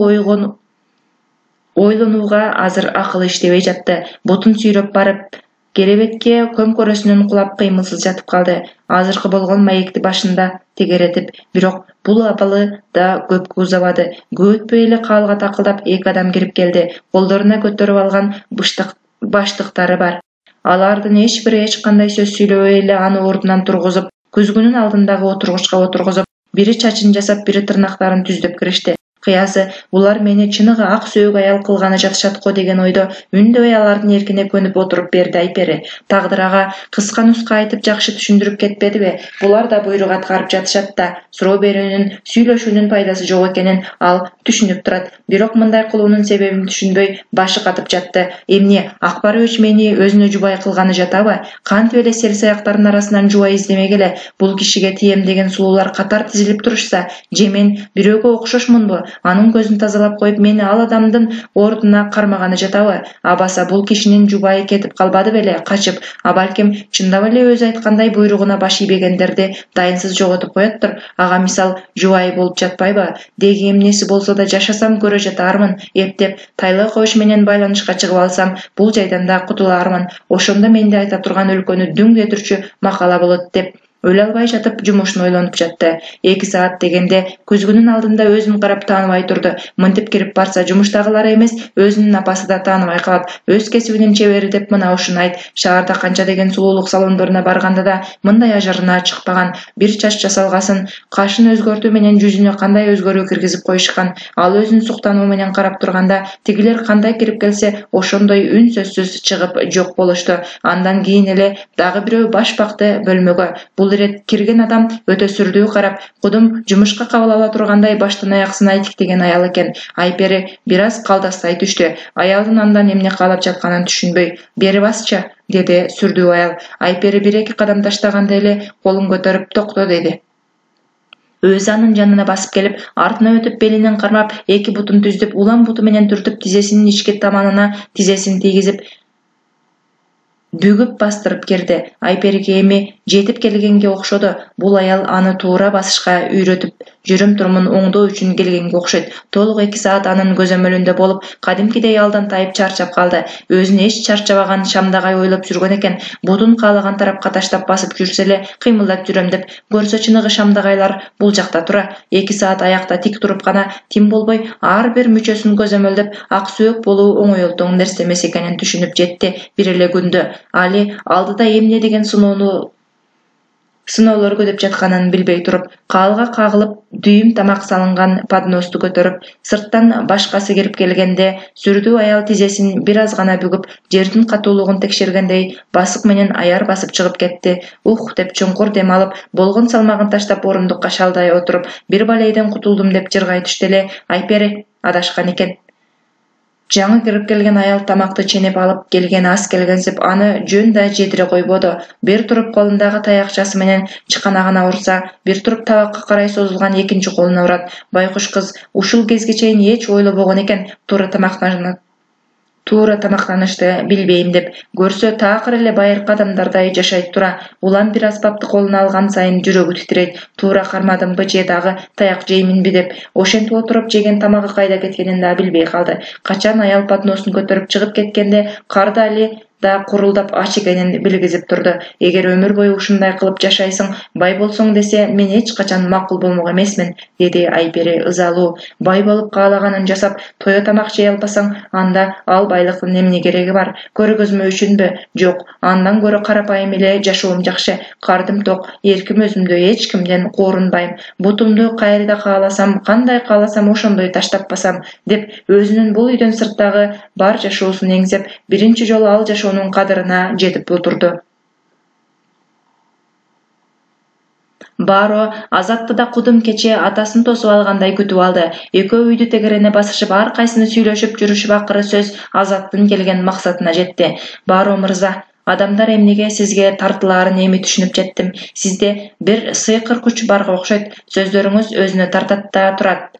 ойлонууга азыр акылы иштебей жатты. Бутун сүйрөп барып, керебетке көмкөрөсүнөн кулап кыймылсыз жатып калды. Азыркы болгон маекти башында тегеретип, бирок бул абалы да көпкө узабады. Көп өтпөй эле каалга такылдап 2 адам кирип келди. Колдоруна көтөрүп алган баштыктары бар. Алардын эч бири эч кандай сөз сүйлөбөй эле аны ордунан тургузуп, күзгүнүн алдындагы отургучка отургузуп, бири чачын жасап, бири тырнактарын түздөп киришти. Кыясы, булар мени чыныгы ак сөөк аял кылганы жатышат го деген ойдо үндөбөй алардын эркине көнүп отуруп берди Айпери. Тагдыр ага кыска нуска айтып жакшы түшүндүрүп кетпедиби? Булар да буйрук аткарып жатышат да, суроо берүүнүн, сүйлөшүүнүн пайдасы жок экенин ал түшүнүп турат. Бирок мындай кылуунун себебин түшүнбөй башы катып жатты. Эмне, Акбарович мени өзүнө жубай кылганы жатабы? Кантип эле сел саяктардын арасынан жубай издемегеле бул кишиге тием деген сулуулар катар тизилип турушса, же мен бирөөгө окшошмунбу? Анын көзүн тазалап коюп мени ал адамдын ордуна кармаганы жатабы? Абаса бул кишинин жубайы кетип калбады беле, качып, а балким чындап эле өзү айткандай буйругуна баш ийбегендерди дайынсыз жоготуп коёттур. Ага мисал жубайы болуп жатпайбы? Деги эмнеси болсо да жашасам көрө жатаармын. Эптеп Тайлай кош менен байланышка чыгып алсам, бул жайдан да кутулаармын. Ошондо менде айта турган өлкөнү дүңдетүрчү макала болот деп өлө албай жатып жумушун ойлонуп жатты. 2 саат дегенде көзгүнүн алдында өзүн карап тааныбай турду. Мынтип кирип барса жумуштагылар эмес, өзүнүн апасы да тааныбай калат. Өз кесибинин чебери деп мына ушуну айт. Шаарда канча деген сулуулук салондоруна барганда да мындай ажарына чыкпаган. Бир чач жасалгасын, кашын өзгөртүү менен жүзүнө кандай өзгөрүү киргизип коюшкан. Ал өзүн суктануу менен карап турганда, тигилер кандай кирип келсе, ошондой үн сөзсүз чыгып жок болушту. Андан кийин эле дагы бирөө баш бакты бөлмөгө. Бул рет кирген адам өтө сүрдүү карап, кудум жумушка кабыл ала тургандай баштан аяксына айтиктеген аял экен. Айпери бир аз калдастай түштү. Аялдын андан эмне каалап жатканын түшүнбөй, "Бери басчы", деди сүрдүү аял. Айпери 1-2 кадам таштаганда эле колун көтөрүп "Токто", деди. Өзү анын жанына басып келип, артына өтүп белинен кармап, 2 бутун түздүп, улам буту менен түртүп, тизесинин ички таманына тизесин тийгизип, бүгүп бастырып кирди. Айпериге эми жетип келгенге окшоду. Бул аял аны туура басышка үйрөтүп, жүрүм-турумун оңдоо үчүн келгенге окшойт. Толук 2 саат анын көзөмөлүндө болуп, кадимкидей алдан тайып чарчап калды. Өзүн эч чарчабаган Шамдагай ойлоп жүргөн экен. Бутун каалаган тарапка таштап басып жүрсө эле кыймылдап жүрөм деп, көрсө чыныгы Шамдагайлар бул жакта тура. 2 саат аякта тик туруп гана тим болбой, ар бир мүчөсүн көзөмөлдөп, ак сөөк болуу оңойлтоң нерсе эмес экенин түшүнүп жетти. Бир эле күндө Али алдыда эмне деген сыноолор көдөп жатканын билбей туруп, каалга кагылып, дүйүм тамак салынган подносту көтөрүп, сырттан башкасы кирип келгенде, сүрдүү аял тизесин бир аз гана бүгүп, жердин катуулугун текшергендей басык менен аяр басып чыгып кетти. Ух деп чуңкур дем алып, болгон салмагын таштап орундукка шалдай отуруп, бир балейден кутулдум деп жыргай түштү эле. Айпери адашкан экен. Жаңы кирип келген аял тамакты ченеп алып келген ас келгенсип аны жөн да жедире койбоду. Бир туруп колундагы таякчасы менен чыканагына урса, бир туруп табакка карай созулган экинчи колуна урат. Байкуш кыз ушул кезге чейин эч ойлобогон экен туура тамактанышты билбейм деп. Көрсө таакыр эле байыркы адамдардай жашайт тура. Улам бир аспапты колуна алган сайын жүрөгү титирейт. Туура кармадымбы же дагы таяк жейминби деп. Ошентип отуруп жеген тамагы кайда кеткенин да билбей калды. Качан аял подносун көтөрүп чыгып кеткенде Карды Али да курулдап ач экенин билгизип турду. Эгер өмүр бою ушундай кылып жашайсың, бай болсоң десе, мен эч качан макул болмок эмесмин, деди Айпери ызалуу. Бай болуп каалаганын жасап, тое тамак жей албасаң, анда ал байлыктын эмне кереги бар? Көргөзмө үчүнбү? Жок, андан көрө карапайым эле жашоом жакшы. Кардым ток, эрким өзүмдө, эч кимден корунбайм. Бутумду кайерде кааласам, кандай кааласам ошондой таштап басам, деп өзүнүн бул үйдөн сырттагы бар жашоосун эңсеп, биринчи жолу ал жашоонун кадырына жетип отурду. Баро Азатты да кудум кече атасын тосуп алгандай күтүп алды. Экөө үйдү тегерене басышып, ар кайсыны сүйлөшүп жүрүшүп, акыры сөз Азаттын келген максатына жетти. Баро мырза, адамдар эмнеге сизге тартылаарын эми түшүнүп жеттим. Сизде бир сыйкыр күч барга окшойт. Сөздөрүңүз өзүнө тартат да турат.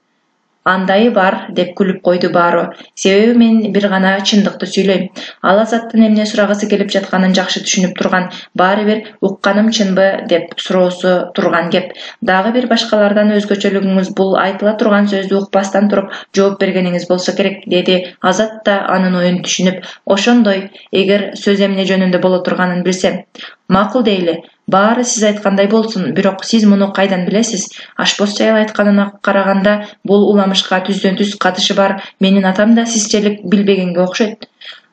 Андайы бар, деп күлүп койду Баро. Себеби мен бир гана чындыкты сүйлөйм. Ал Азаттын эмне сурагысы келип жатканын жакшы түшүнүп турган. Баары бир укканым чынбы деп суроосу турган кеп. Дагы бир башкалардан өзгөчөлүгүңүз бул айтыла турган сөздү укпастан туруп жооп бергениңиз болсо керек, деди Азат да анын оюн түшүнүп. Ошондой, эгер сөз эмне жөнүндө боло турганын билсем. Макул дейли. Баары сиз айткандай болсун, бирок сиз муну кайдан билесиз? Ашпоз аял айтканына караганда, бул уламышка түздөн түз катышы бар. Менин атам да сизчелик билбегенге окшойт.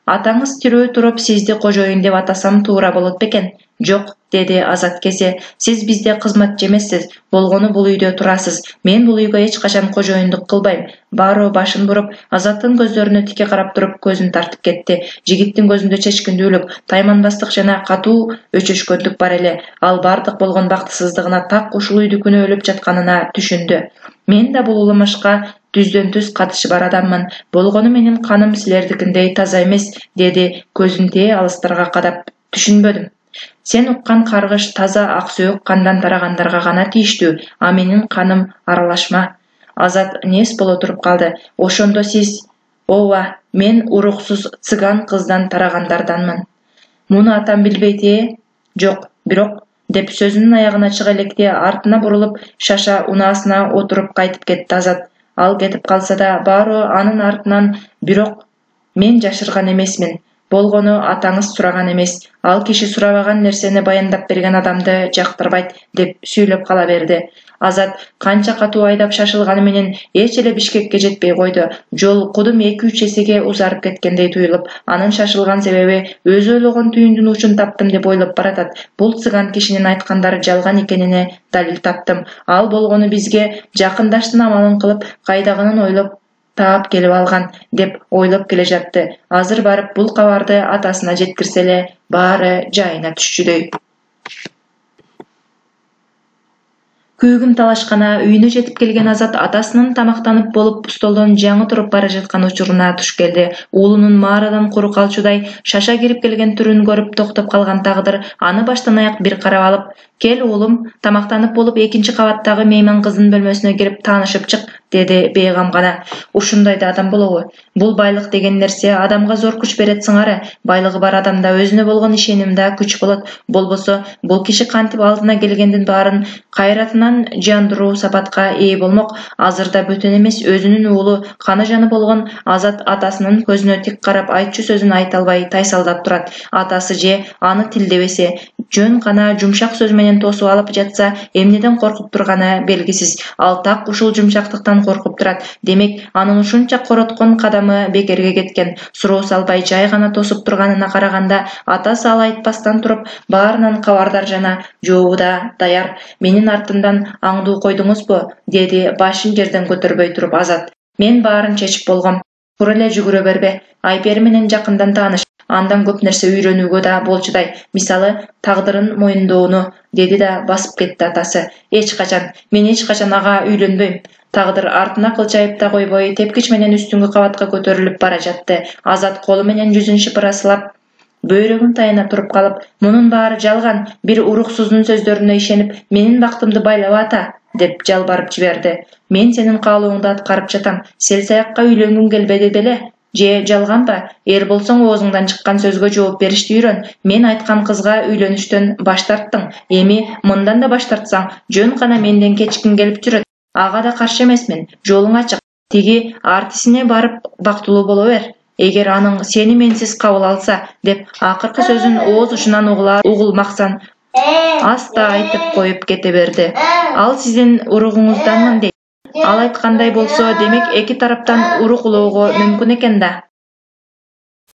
Атаңыз тирүү туруп сизди кожоюн деп атасам туура болот бекен? Жок, деди Азат кесе. Сиз бизде кызматчы эмессиз. Болгону бул үйдө турасыз. Мен бул үйгө эч качан кожоюндук кылбайм. Баары башын буруп, Азаттын көздөрүнө тике карап туруп көзүн тартып кетти. Жигиттин көзүндө чечкиндүүлүк, тайманбастык жана катуу өчөшкөндүк бар эле. Ал бардык болгон бактысыздыгына так ушул үйдү күнөөлөп жатканына түшүндү. Мен да бул уламышка түздөн түз катышы бар адаммын. Болгону менин каным силердикиндей таза эмес, деди көзүн тээ алыстарга кадап. Түшүнбөдүм. Сен уккан каргыш таза ак сөөк кандан тарагандарга гана тийиштүү, а менин каным аралашма. Азат нес боло туруп калды. Ошондо сиз... Ооба, мен уруксуз цыган кыздан тарагандарданмын. Муну атам билбейт, Жок, бирок, деп сөзүнүн аягына чыга электе артына бурулуп, шаша унаасына отуруп кайтып кетти Азат. Ал кетип калса да, баары анын артынан бирок мен жашырган эмесмин. Болгону атаңыз сураган эмес. Ал киши сурабаган нерсени баяндап берген адамды жактырбайт, деп сүйлөп кала берди. Азат канча катуу айдап шашылганы менен эч эле Бишкекке жетпей койду. Жол кудум 2-3 эсеге узарып кеткендей туюлуп, анын шашылган себеби өзү ойлогон түйүндүн учун таптым деп ойлоп баратат. Бул цыган кишинин айткандары жалган экенине далил таптым. Ал болгону бизге жакындаштын амалын кылып, кайдагынын ойлоп таап келип алган, деп ойлоп келе жатты. Азыр барып бул кабарды атасына жеткирсе эле баары жайына түшчүдөй. Күйгүм талашкана үйүнө жетип келген Азат атасынын тамактанып болуп столдон жаңы туруп бара жаткан учуруна туш келди. Уулунун маарадан куру калчудай шаша кирип келген түрүн көрүп токтоп калган Тагдыр аны баштан аяк бир карап алып, «Кел уулум, тамактанып болуп 2-кабаттагы мейман кыздын бөлмөсүнө кирип таанышып чык», деди бейгам гана. Ушундай да адам болобу? Бул байлык деген нерсе адамга зор күч берет сыңары. Байлыгы бар адамда өзүнө болгон ишеним да күч болот. Болбосо бул киши кантип алдына келгендин баарын кайратынан жандыруу сапатка ээ болмок. Азырда бөтөн эмес өзүнүн уулу, каны жаны болгон Азат атасынын көзүнө тик карап айтчу сөзүн айта албай тайсалдап турат. Атасы же аны тилдебесе, жөн гана жумшак сөз менен тосуп алып жатса, эмнеден коркуп турганы белгисиз. Ал так ушул жумшактыктан коркуп турат. Демек, анын ушунча короткон кадамы бекерге кеткен. Суроо салбай жай гана тосуп турганына караганда, атасы ал айтпастан туруп, баарынан кабардар жана жообу да даяр. Менин артымдан аңдуу койдуңузбу? Деди башын жерден көтөрбөй туруп Азат. Мен баарын чечип болгом. Тура эле жүгүрө бербе. Айпери менен жакындан тааныш. Андан көп нерсе үйрөнүүгө да болчудай. Мисалы, Тагдырын моюндоону, деди да басып кетти атасы. Мен эч качан ага үйлөнбөйм. Тагдыр артына кылчайып да койбой, тепкич менен үстүнгү кабатка көтөрүлүп бара жатты. Азат колу менен жүзүн шыпырасылап, бөйрөгүн тайына туруп калып, мунун баары жалган, бир уруксуздун сөздөрүнө ишенип, менин бактымды байлап ата, деп жалбарып жиберди. Мен сенин каалооңду аткарып жатам. Селсаякка үйлөнгүң келбеди беле? Же жалганбы? Эр болсоң оозуңдан чыккан сөзгө жооп беришти үйрөн. Мен айткан кызга үйлөнүштөн баш тарттың. Эми мындан да баш тартсаң, жөн гана менден кечкиң келип жүрөт. Ага да каршы эмесмин. Жолуң ачык. Тиги артисине барып бактылуу боло бер. Эгер аның сени менсиз кабыл алса, деп акыркы сөзүн ооз учунан угулмаксан аста айтып коюп кете берди. Ал сиздин уругуңузданмын дейт. Ал айткандай болсо, демек эки тараптан урук улоого мүмкүн экен да.